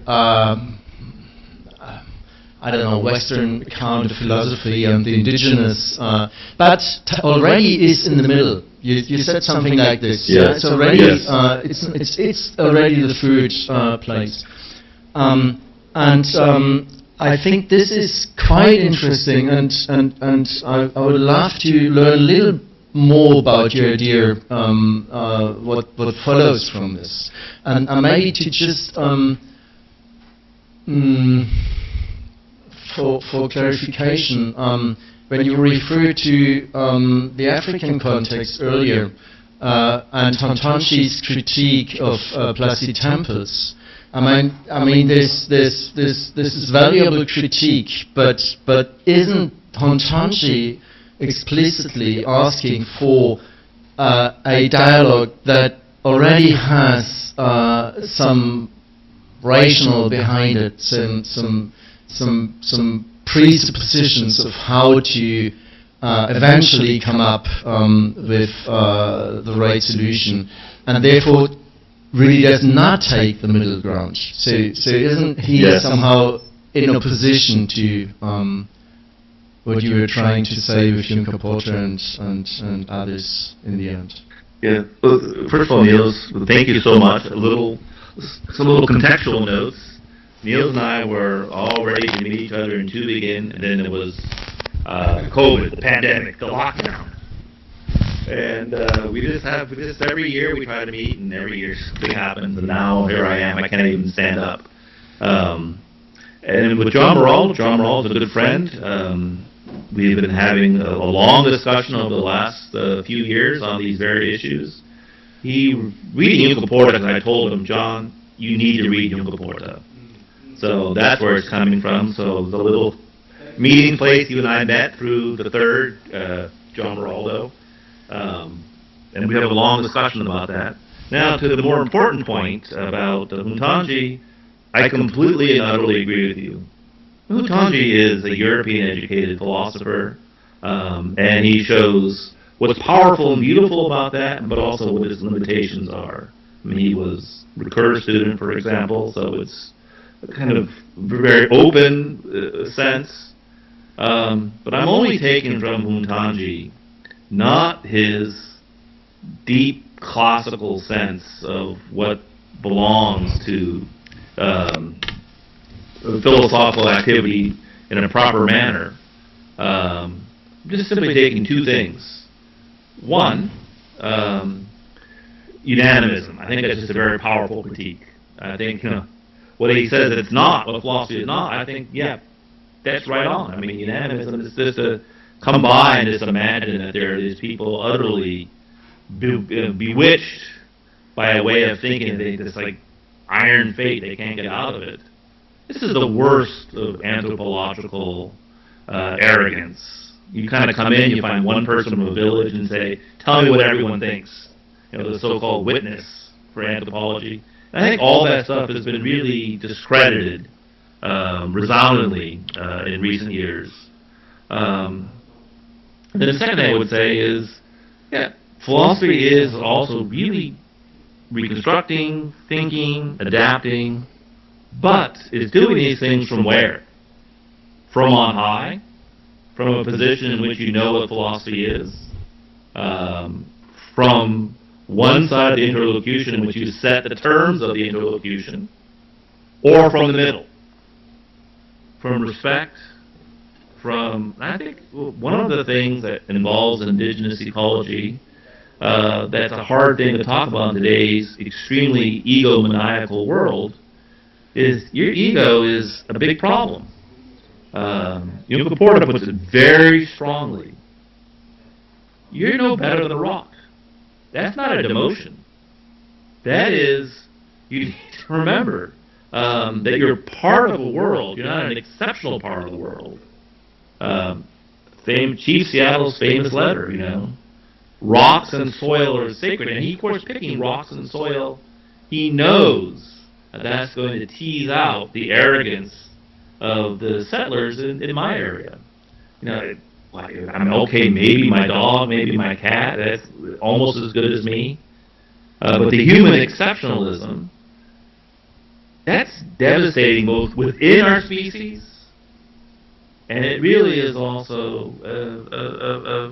I don't know, Western account of philosophy and the indigenous, but already is in the middle. You said something like this. Yes. Yeah? It's already Yes. it's already the third place, and I think this is quite interesting, and I would love to learn a little more about your idea, what follows from this, and maybe to just for clarification, when you refer to the African context earlier, and Tantanshi's critique of Placid Temples, I mean, this is valuable critique, but isn't Tantanshi explicitly asking for a dialogue that already has some rational behind it, some presuppositions of how to eventually come up with the right solution, and therefore really does not take the middle ground. So isn't he somehow in opposition to what you were trying to say with Juncker Porter and others in the end? Yeah. Well, first of all, Niels, thank you so much. Some little contextual notes. Niels and I were all ready to meet each other in Tübingen, and then there was COVID, the pandemic, the lockdown. And we just every year we try to meet, and every year something happens, and now here I am, I can't even stand up. And with John Maraldo's a good friend. We've been having a long discussion over the last few years on these very issues. Reading Juncker Porter, I told him, John, you need to read Juncker Porter. So that's where it's coming from. So the little meeting place you and I met through the third, John Maraldo. And we have a long discussion about that. Now, to the more important point about Huntanji, I completely and utterly agree with you. Huntanji is a European-educated philosopher, and he shows what's powerful and beautiful about that, but also what his limitations are. I mean, he was a Ricoeur student, for example, so it's a kind of very open sense. But I'm only taking from Huntanji not his deep classical sense of what belongs to philosophical activity in a proper manner. Just simply taking two things. One, unanimism. I think that's just a very powerful critique. I think what he says that it's not, what philosophy is not, I think, yeah, that's right on. I mean, unanimism is just a come by and just imagine that there are these people utterly bewitched by a way of thinking that it's like iron fate, they can't get out of it. This is the worst of anthropological arrogance. You kind of come in, you find one person from a village and say, tell me what everyone thinks. You know, the so-called witness for anthropology. And I think all that stuff has been really discredited resoundingly in recent years. Then the second thing I would say is, yeah, philosophy is also really reconstructing, thinking, adapting, but it's doing these things from where? From on high, from a position in which you know what philosophy is, from one side of the interlocution in which you set the terms of the interlocution, or from the middle, from respect, from, I think, one of the things that involves indigenous ecology that's a hard thing to talk about in today's extremely egomaniacal world is your ego is a big problem. Yunka Porta puts it very strongly. You're no better than a rock. That's not a demotion. That is, you need to remember that you're part of a world. You're not an exceptional part of the world. Chief Seattle's famous letter, you know, rocks and soil are sacred. And he, of course, picking rocks and soil, he knows that that's going to tease out the arrogance of the settlers in my area. You know, like, I'm okay, maybe my dog, maybe my cat, that's almost as good as me. But the human exceptionalism, that's devastating both within our species, and it really is also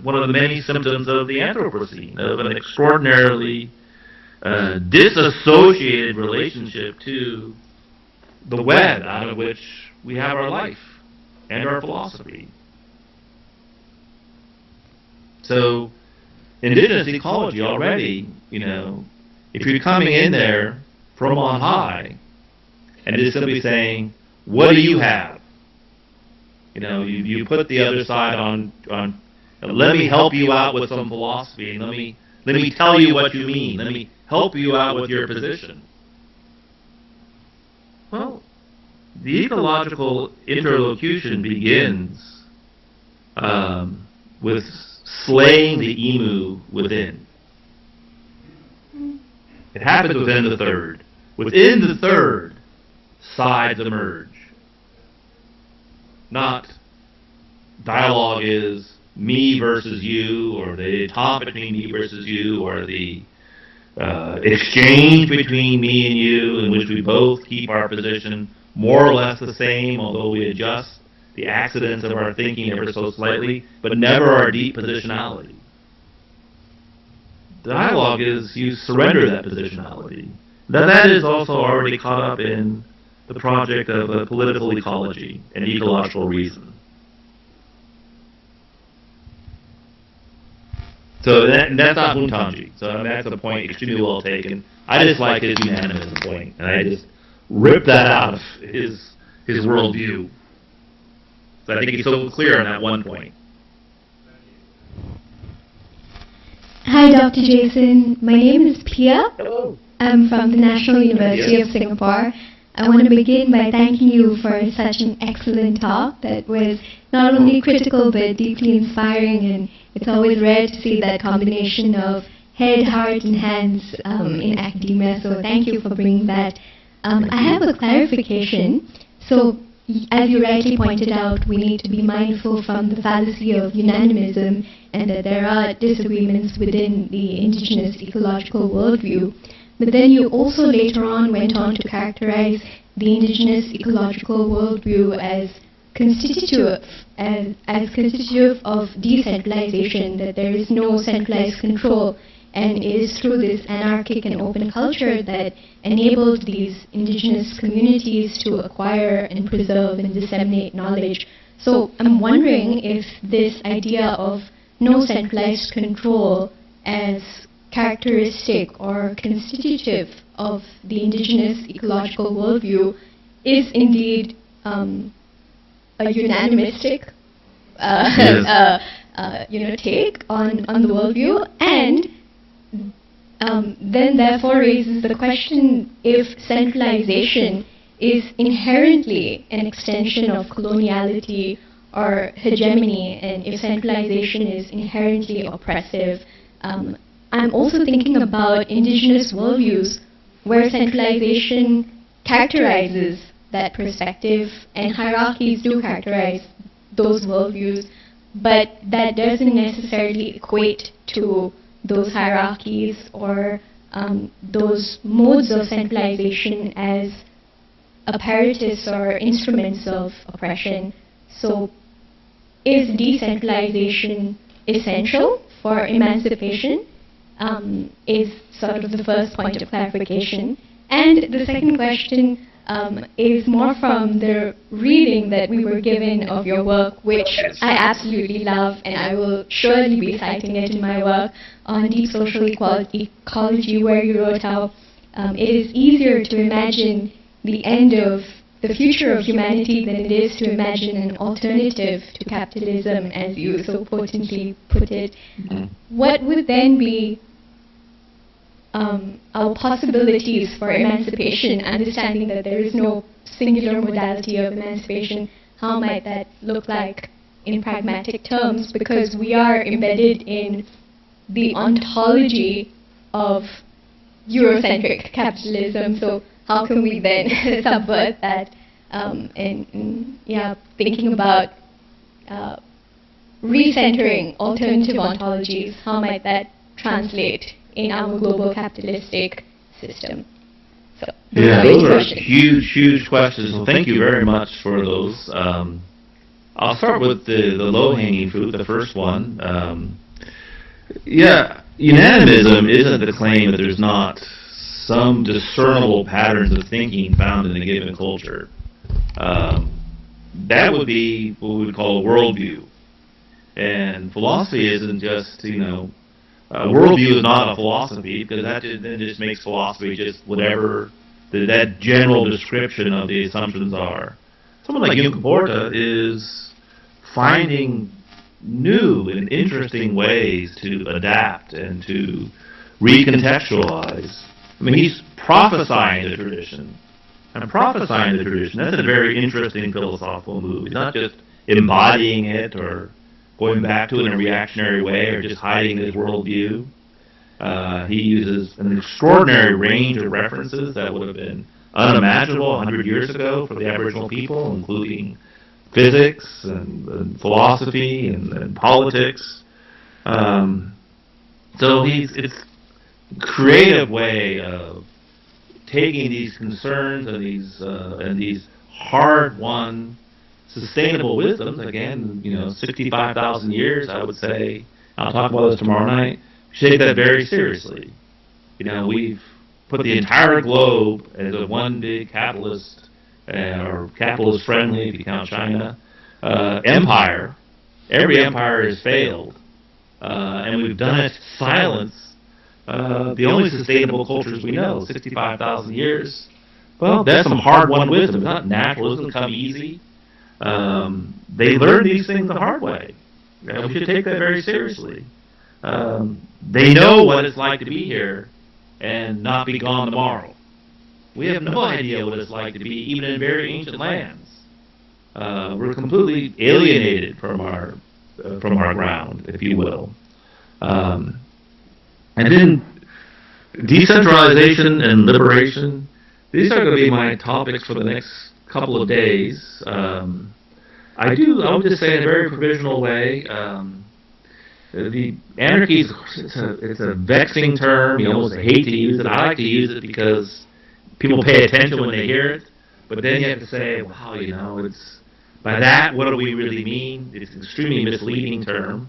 one of the many symptoms of the Anthropocene, of an extraordinarily disassociated relationship to the web out of which we have our life and our philosophy. So, indigenous ecology already, you know, if you're coming in there from on high and just simply saying, what do you have? You know, you put the other side on let me help you out with some philosophy, and let me tell you what you mean. Let me help you out with your position. Well, the ecological interlocution begins with slaying the emu within. It happens within the third. Within the third, sides emerge. Not dialogue is me versus you, or the talk between me versus you, or the exchange between me and you, in which we both keep our position more or less the same, although we adjust the accidents of our thinking ever so slightly, but never our deep positionality. Dialogue is you surrender that positionality. That is also already caught up in the project of political ecology and ecological reason. So that's not Buntanji. So that's a point extremely well taken. I just like his unanimous point, and I just ripped that out of his worldview. So I think he's so clear on that one point. Hi, Dr. Jason. My name is Pia. Hello. I'm from the National University of Singapore. I want to begin by thanking you for such an excellent talk that was not only critical but deeply inspiring, and it's always rare to see that combination of head, heart, and hands in academia, so thank you for bringing that. I have a clarification. So, as you rightly pointed out, we need to be mindful from the fallacy of unanimism and that there are disagreements within the indigenous ecological worldview. But then you also later on went on to characterize the indigenous ecological worldview as constitutive of decentralization, that there is no centralized control, and it is through this anarchic and open culture that enabled these indigenous communities to acquire and preserve and disseminate knowledge. So I'm wondering if this idea of no centralized control as characteristic or constitutive of the indigenous ecological worldview is indeed a unanimistic take on the worldview, and then therefore raises the question if centralization is inherently an extension of coloniality or hegemony, and if centralization is inherently oppressive. I'm also thinking about indigenous worldviews where centralization characterizes that perspective, and hierarchies do characterize those worldviews, but that doesn't necessarily equate to those hierarchies or those modes of centralization as apparatus or instruments of oppression. So is decentralization essential for emancipation? Is sort of the first point of clarification. And the second question is more from the reading that we were given of your work, which I absolutely love, and I will surely be citing it in my work on deep social ecology, where you wrote how it is easier to imagine the end of the future of humanity than it is to imagine an alternative to capitalism, as you so potently put it. What would then be our possibilities for emancipation, understanding that there is no singular modality of emancipation? How might that look like in pragmatic terms? Because we are embedded in the ontology of Eurocentric capitalism, so how can we then subvert that? Thinking about recentering alternative ontologies, how might that translate in our global capitalistic system? So, those are huge questions. So thank you very much for those. I'll start with the low-hanging fruit, the first one. Unanimism isn't the claim that there's not some discernible patterns of thinking found in a given culture. That would be what we would call a worldview. And philosophy isn't just, worldview is not a philosophy, because that then just makes philosophy just whatever that general description of the assumptions are. Someone like Porta is finding new and interesting ways to adapt and to recontextualize. I mean, he's prophesying the tradition. And prophesying the tradition, that's a very interesting philosophical move. He's not just embodying it or going back to it in a reactionary way or just hiding his worldview. He uses an extraordinary range of references that would have been unimaginable 100 years ago for the Aboriginal people, including physics and philosophy and politics. So it's a creative way of taking these concerns and these hard-won sustainable wisdoms, again, 65,000 years, I would say. I'll talk about this tomorrow night. We should take that very seriously. We've put the entire globe as a one big capitalist, or capitalist-friendly, if you count China, empire. Every empire has failed, and we've done it in silence. The only sustainable cultures we know, 65,000 years. Well, that's some hard-won wisdom. It's not natural. It doesn't come easy. They learn these things the hard way. We should take that very seriously. They know what it's like to be here and not be gone tomorrow. We have no idea what it's like to be even in very ancient lands. We're completely alienated from our ground, if you will. And then decentralization and liberation. These are going to be my topics for the next couple of days. I would just say in a very provisional way, the anarchy, it's a vexing term. You almost hate to use it. I like to use it because people pay attention when they hear it. But then you have to say, wow, it's by that, what do we really mean? It's an extremely misleading term.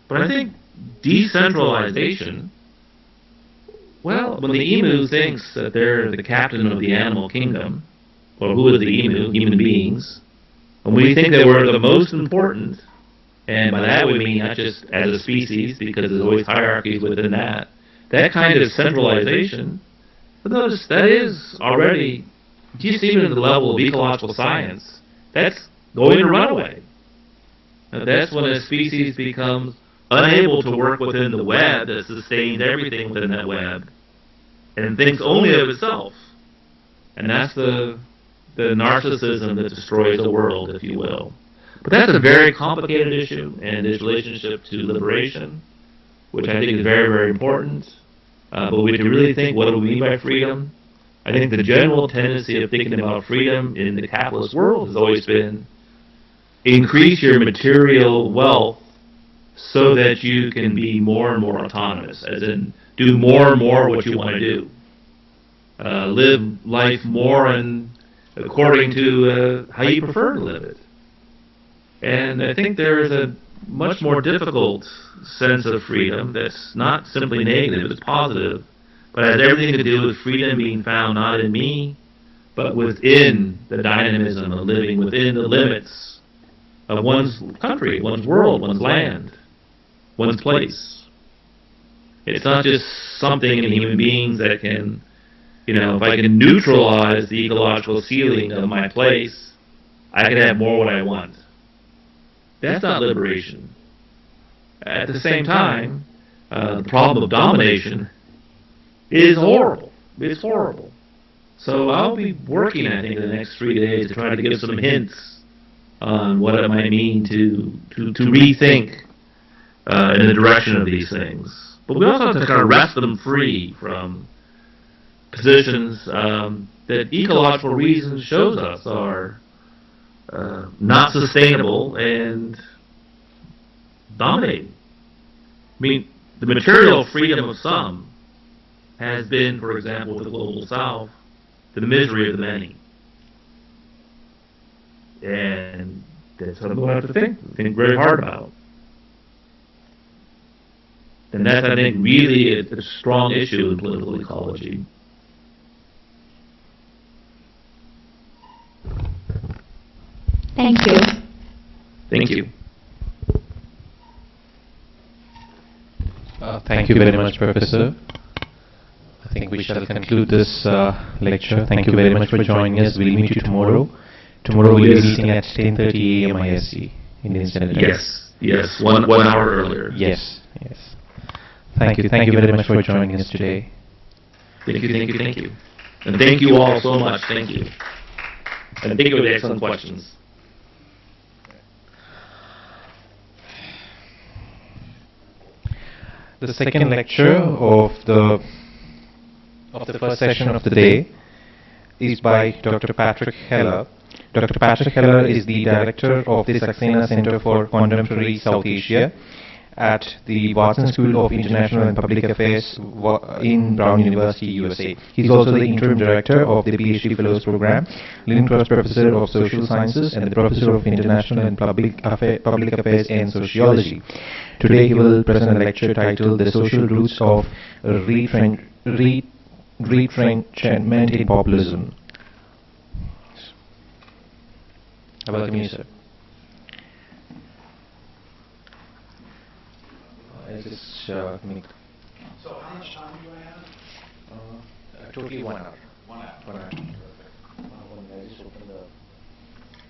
But I think decentralization, well, when the emu thinks that they're the captain of the animal kingdom, or who is the emu? Human beings. When we think that we're the most important, and by that we mean not just as a species, because there's always hierarchies within that kind of centralization, but notice that is already, just even at the level of ecological science, that's going to run away. that's when a species becomes unable to work within the web that sustains everything within that web and thinks only of itself. And that's the narcissism that destroys the world, if you will. But that's a very complicated issue, and its relationship to liberation, which I think is very, very important. But we have to really think, what do we mean by freedom? I think the general tendency of thinking about freedom in the capitalist world has always been increase your material wealth so that you can be more and more autonomous, as in do more and more what you want to do. Live life more and according to how you prefer to live it. And I think there is a much more difficult sense of freedom that's not simply negative, it's positive, but has everything to do with freedom being found not in me, but within the dynamism of living within the limits of one's country, one's world, one's land, one's place. It's not just something in human beings that can, if I can neutralize the ecological ceiling of my place, I can have more what I want. That's not liberation. At the same time, the problem of domination is horrible. It's horrible. So I'll be working, I think, in the next 3 days to try to give some hints on what it might mean to rethink in the direction of these things. But we also have to kind of wrest them free from positions that ecological reason shows us are not sustainable and dominating. I mean, the material freedom of some has been, for example, with the Global South, the misery of the many. And that's something we'll have to think very hard about. And that's, I think, really a strong issue in political ecology. Thank you. Thank you. Thank you very much, Professor. I think we shall conclude this lecture. Thank you very much for joining us. We'll meet you tomorrow. Tomorrow we'll be meeting at 10:30 a.m. IST, Indian Standard Time. Yes, one hour earlier. Yes. Thank you very much for joining us today. Thank you. And thank you all so much. Thank you. And thank you for the excellent questions. The second lecture of the first session of the day is by Dr. Patrick Heller. Dr. Patrick Heller is the director of the Saxena Center for Contemporary South Asia at the Watson School of International and Public Affairs in Brown University, USA. He's also the interim director of the PhD Fellows Program, Lindquist Professor of Social Sciences, and the Professor of International and Public Affairs and Sociology. Today he will present a lecture titled The Social Roots of Retrenchment in Populism. I welcome you, sir. So how much time do I have? Totally 1 hour. 1 hour.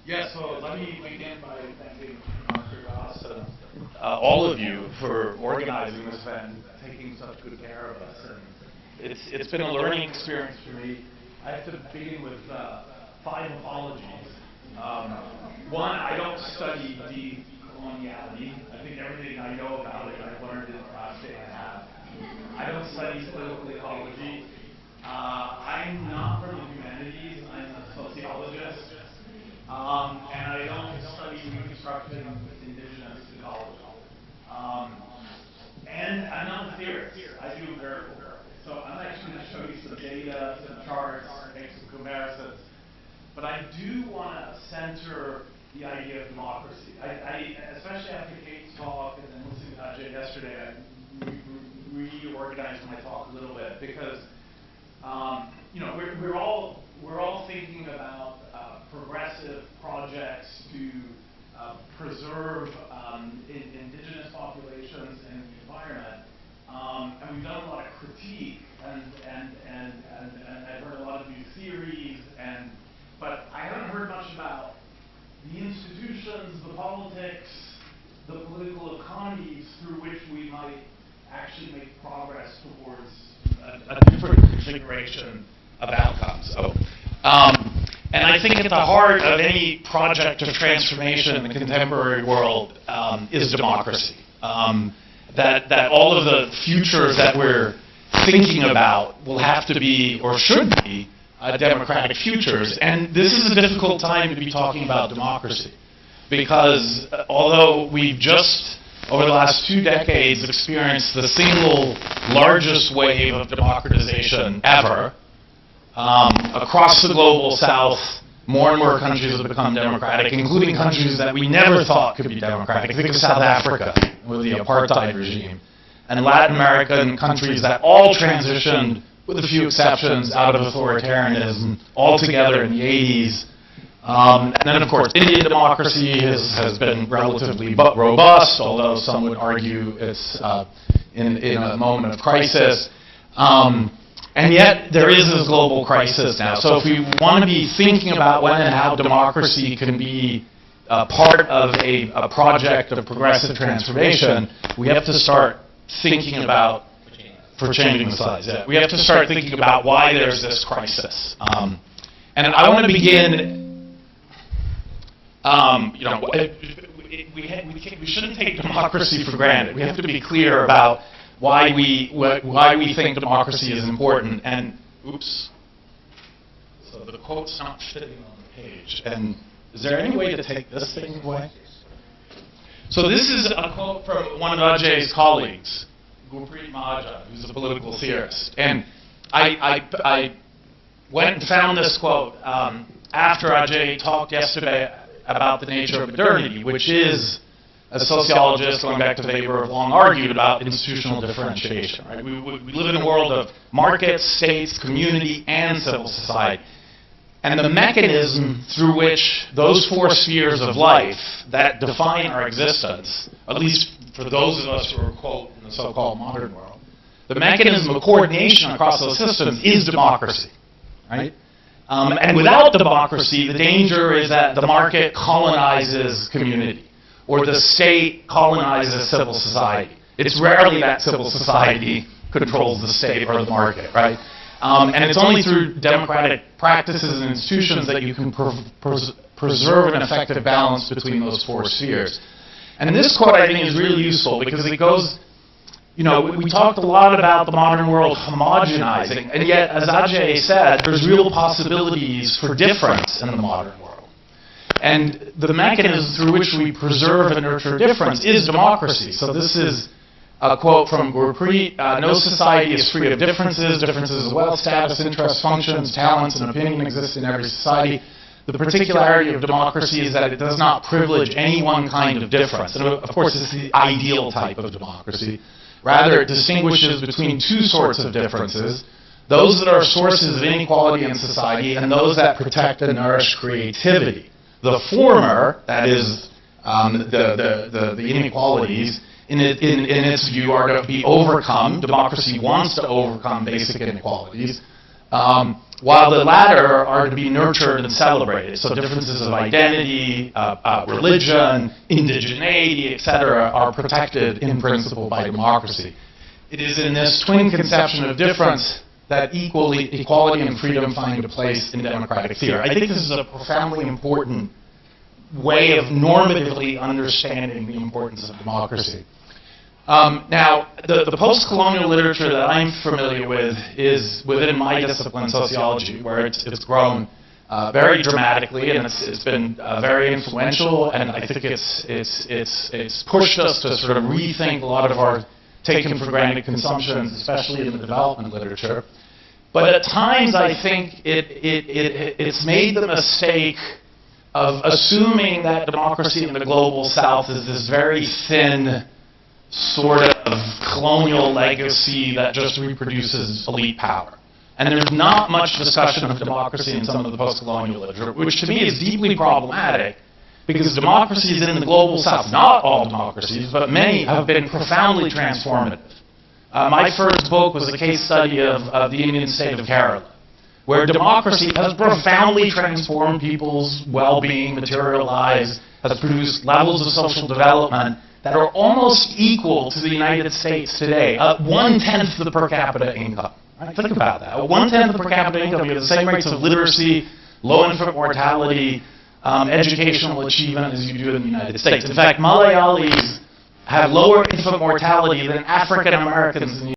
Yeah, so let me begin by thanking Dr. Ross and all of you for organizing this event and taking such good care of us. And it's been a learning experience for me. I have to begin with 5 apologies. One, I don't study decoloniality. I think everything I know about it I've learned in the last day and a half. I don't study political ecology. I'm not from the humanities. I'm a sociologist. And I don't study reconstructing indigenous ecology. And I'm not a theorist. I do empirical work. So I'm actually going to show you some data, some charts, make some comparisons. But I do want to center the idea of democracy. I especially after Kate's talk and then listening to Ajay yesterday, I reorganized my talk a little bit because we're all thinking about progressive projects to preserve indigenous populations and the environment, and we've done a lot of critique and I've heard a lot of new theories but I haven't heard much about the institutions, the politics, actually make progress towards a different configuration of outcomes. And I think at the heart of any project of transformation in the contemporary world is democracy. That all of the futures that we're thinking about will have to be, or should be, democratic futures. And this is a difficult time to be talking about democracy, because although we've just, over the last 2 decades, experienced the single largest wave of democratization ever, across the global south, more and more countries have become democratic, including countries that we never thought could be democratic. Think of South Africa with the apartheid regime, and Latin American countries that all transitioned, with a few exceptions, out of authoritarianism altogether in the 80s. And then, of course, Indian democracy has been relatively robust, although some would argue it's in a moment of crisis. And yet, there is this global crisis now. So if we want to be thinking about when and how democracy can be part of a project of progressive transformation, we have to start thinking about, for changing the slides, yeah. We have to start thinking about why there's this crisis. And I want to begin, we shouldn't take democracy for granted. We have to be clear about why we think democracy is important. And oops, so the quote's not fitting on the page. And is there any way to take this thing away? So this is a quote from one of Ajay's colleagues, Gurpreet Mahajan, who's a political theorist. And I went and found this quote after Ajay talked yesterday about the nature of modernity, which is, as sociologists, going back to Weber, have long argued about institutional differentiation. Right? We live in a world of markets, states, community, and civil society. And the mechanism through which those 4 spheres of life that define our existence, at least for those of us who are, quote, in the so-called modern world, the mechanism of coordination across those systems is democracy. Right? And without democracy, the danger is that the market colonizes community, or the state colonizes civil society. It's rarely that civil society controls the state or the market, right? And it's only through democratic practices and institutions that you can preserve an effective balance between those 4 spheres. And this quote, I think, is really useful because it goes, we talked a lot about the modern world homogenizing, and yet, as Ajay said, there's real possibilities for difference in the modern world. And the mechanism through which we preserve and nurture difference is democracy. So this is a quote from Gurpreet: no society is free of differences. Differences of wealth, status, interests, functions, talents, and opinion exist in every society. The particularity of democracy is that it does not privilege any one kind of difference. And of course, it's the ideal type of democracy. Rather, it distinguishes between 2 sorts of differences: those that are sources of inequality in society and those that protect and nourish creativity. The former, that is, the inequalities, in its view, are to be overcome. Democracy wants to overcome basic inequalities, while the latter are to be nurtured and celebrated. So differences of identity, religion, indigeneity, etc., are protected in principle by democracy. It is in this twin conception of difference that equality and freedom find a place in democratic theory. I think this is a profoundly important way of normatively understanding the importance of democracy. Now, the post-colonial literature that I'm familiar with is within my discipline, sociology, where it's grown very dramatically, and it's been very influential, and I think it's pushed us to sort of rethink a lot of our taken-for-granted consumptions, especially in the development literature. But at times, I think it's made the mistake of assuming that democracy in the global south is this very thin sort of colonial legacy that just reproduces elite power. And there's not much discussion of democracy in some of the post-colonial literature, which to me is deeply problematic, because democracies in the global south, not all democracies, but many, have been profoundly transformative. My first book was a case study of the Indian state of Kerala, where democracy has profoundly transformed people's well-being, material lives, has produced levels of social development that are almost equal to the United States today, 1/10 of the per capita income. Right? Think about that. 1/10 of the per capita income, you have the same rates of literacy, low infant mortality, educational achievement as you do in the United States. In fact, Malayalis have lower infant mortality than African Americans in the